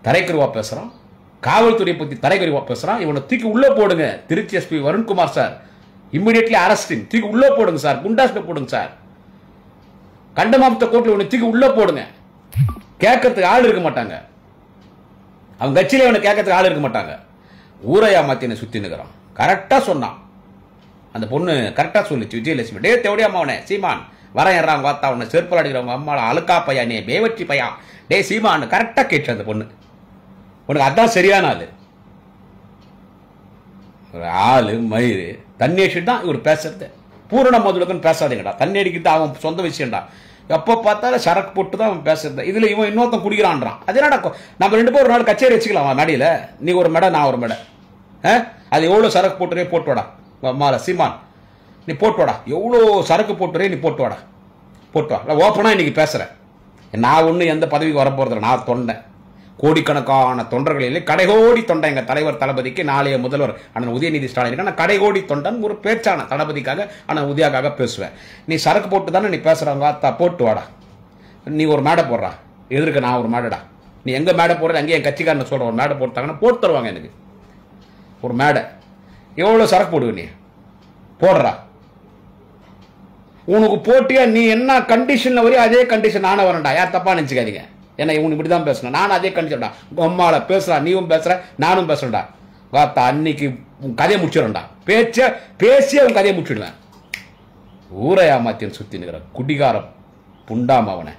தரைக்குறைவா பேசுகிறான், காவல்துறையை பற்றி தரைக்குறைவா பேசுகிறான். இவனை தூக்கி உள்ளே போடுங்க. Trichy SP Varunkumar sir, immediately arresting, தூக்கி உள்ளே போடுங்க சார், குண்டாஸ்ல போடுங்க சார், கண்டமாபத்த கோர்ட்டில் இவனை தூக்கி உள்ளே போடுங்க. கேட்கறதுக்கு ஆள் இருக்க மாட்டாங்க, அவன் கட்சியில இவனை கேட்கறதுக்கு ஆள் இருக்க மாட்டாங்க. ஊரையா மாத்தின சுற்றி நிற்கிறான். கரெக்டாக சொன்னான் அந்த பொண்ணு, கரெக்டாக சொல்லிச்சு விஜயலட்சுமி. டே தேவடியா அம்மாவனே சீமான் வரேன் அவங்க பார்த்தா உன்னை செருப்பல் அடிக்கிறவங்க அம்மாவை அழுக்கா பையா நீ பேவச்சி பையா டே சீமான் கரெக்டாக கேட்டு அந்த பொண்ணு. உனக்கு அதான் சரியான ஆளு. ஒரு ஆளு மயிறு தண்ணி அடிச்சுட்டு தான் இவர் பேசுறது. பூரண முதலுக்குன்னு பேசாதீங்கடா. தண்ணி அடிக்கிட்டு அவன் சொந்த விஷயம்டா. எப்போ பார்த்தாலும் சரக்கு போட்டு தான் அவன் பேசுறது. இதில் இவன் இன்னொருத்தன் குடிக்கிறான்றான். அது என்னடா, நம்ம 2 பேரும் ஒரு நாள் கச்சேரி வச்சுக்கலாம் மேடையில். நீ ஒரு மேடை, நான் ஒரு மேடை. அது எவ்வளோ சரக்கு போட்டுறே போட்டு வாடா மாலை சீமான், நீ போட்டு வாடா. எவ்வளோ சரக்கு போட்டுறே நீ போட்டு வாடா, போட்டு வா. ஓப்பனாக இன்னைக்கு பேசுகிறேன். நான் ஒன்றும் எந்த பதவிக்கு வரப்போகிறதில்ல. நான் தொண்டை, கோடிக்கணக்கான தொண்டர்களிலே கடைகோடி தொண்டை எங்கள் தலைவர் தளபதிக்கு, நாளைய முதல்வர் அண்ணன் உதயநிதி ஸ்டாலின். நான் கடைகோடி தொண்டன், ஒரு பேச்சான தளபதிக்காக அண்ணன் உதயாக்காக பேசுவேன். நீ சரக்கு போட்டு தானே நீ பேசுகிறாங்க. அத்தா போட்டு வாடா. நீ ஒரு மேடை போடுறா, எதிர்க்க நான் ஒரு மேடைடா. நீ எங்கே மேடை போடுறது அங்கேயே என் கட்சிக்காரனை சொல்கிற ஒரு மேடை போட்டாங்கன்னா போட்டு தருவாங்க எனக்கு ஒரு மேடை. எவ்வளோ சரக்கு போடுவ நீ போடுறா. உனக்கு போட்டியா நீ என்ன கண்டிஷன்ல வரையும் அதே கண்டிஷன் நானும் வரேன்டா. யார் தப்பா நினைச்சுக்காதீங்க. ஏன்னா இவனு இப்படி தான் பேசணும், நானும் அதே கண்டிஷன்டா. அம்மாவில் பேசுறா, நீயும் பேசுற, நானும் பேசுறேன்டா. வார்த்தா அன்னைக்கு கதையை முடிச்சிடறேன்டா. பேசியே உன் கதையை முடிச்சிடுவேன். ஊரை ஏமாத்தின்னு சுற்றி நிற்கிற குடிகார புண்டாம அவனை.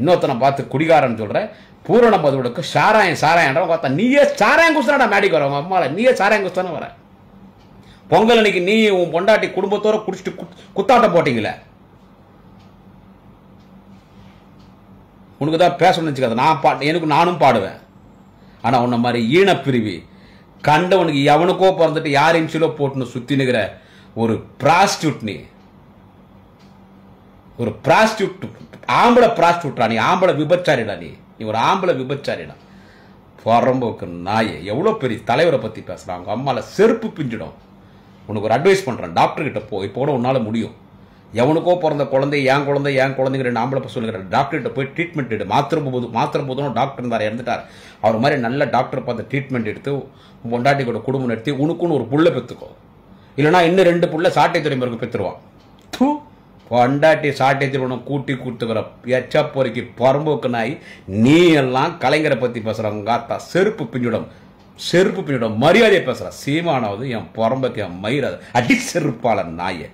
இன்னொருத்தனை பார்த்து குடிகாரன் சொல்ற. பூரண மதுவுக்கு சாராயன்ற பார்த்தா நீயே சாராயம் குஸ்தானடா மேடிக்கு வரவங்க அம்மாவில். நீயே சாராயம் குஸ்தானே வர. பொங்கல் அன்னைக்கு நீ உன் பொண்டாட்டி குடும்பத்தோட குடிச்சிட்டு குத்தாட்டம் போட்டீங்களே. உனக்கு தான் பேசணும்னு வச்சுக்காத. எனக்கு நானும் பாடுவேன். ஆனா உன்ன மாதிரி ஈனப்பிரிவி கண்டவனுக்கு எவனுக்கோ பிறந்துட்டு யாரையும் சிலோ போட்டுன்னு சுத்தி நிற்கிற ஒரு பிராஸ்டியூட். நீ ஒரு பிராஸ்டியூட், ஆம்பளை பிராஸ்டியூட்ரா நீ. ஆம்பளை விபச்சாரிடா நீ ஒரு ஆம்பளை விபச்சாரிடா. புறம்போக்கு நாயை. எவ்வளோ பெரிய தலைவரை பற்றி பேசுகிறான். அவங்க அம்மாவில் செருப்பு பிஞ்சிடும். உனக்கு ஒரு அட்வைஸ் பண்ணுறேன், டாக்டர் கிட்ட போ. இப்போ கூட உன்னால் முடியும். எவனுக்கோ பிறந்த குழந்தை என் குழந்தைங்க 2 ஆம்பளை சொல்லுங்கிற டாக்டர்கிட்ட போய் ட்ரீட்மெண்ட் எடு. மாத்திரை போதும் டாக்டர் இருந்தார், இறந்துட்டார். அவர் மாதிரி நல்ல டாக்டர் பார்த்து ட்ரீட்மெண்ட் எடுத்து பொண்டாட்டி கூட குடும்பம் நடத்தி உனக்குன்னு ஒரு புள்ள பெற்றுக்கோ. இல்லைனா இன்னும் 2 புள்ள சாட்டை துறைமுறைக்கு பெற்றுருவான். பொண்டாட்டி சாட்டை திருமணம் கூட்டி கூட்டுக்கிற எச்சா பொறுக்கி பரம்போக்கு நாய். நீ எல்லாம் கலைஞரை பற்றி பேசுகிறவங்க அத்தா செருப்பு பிஞ்சிடும் மரியாதையை பேசுகிற. சீமானாவது என் பரம்பக்கு என் மயிராது அடி செருப்பாளன் நாயை.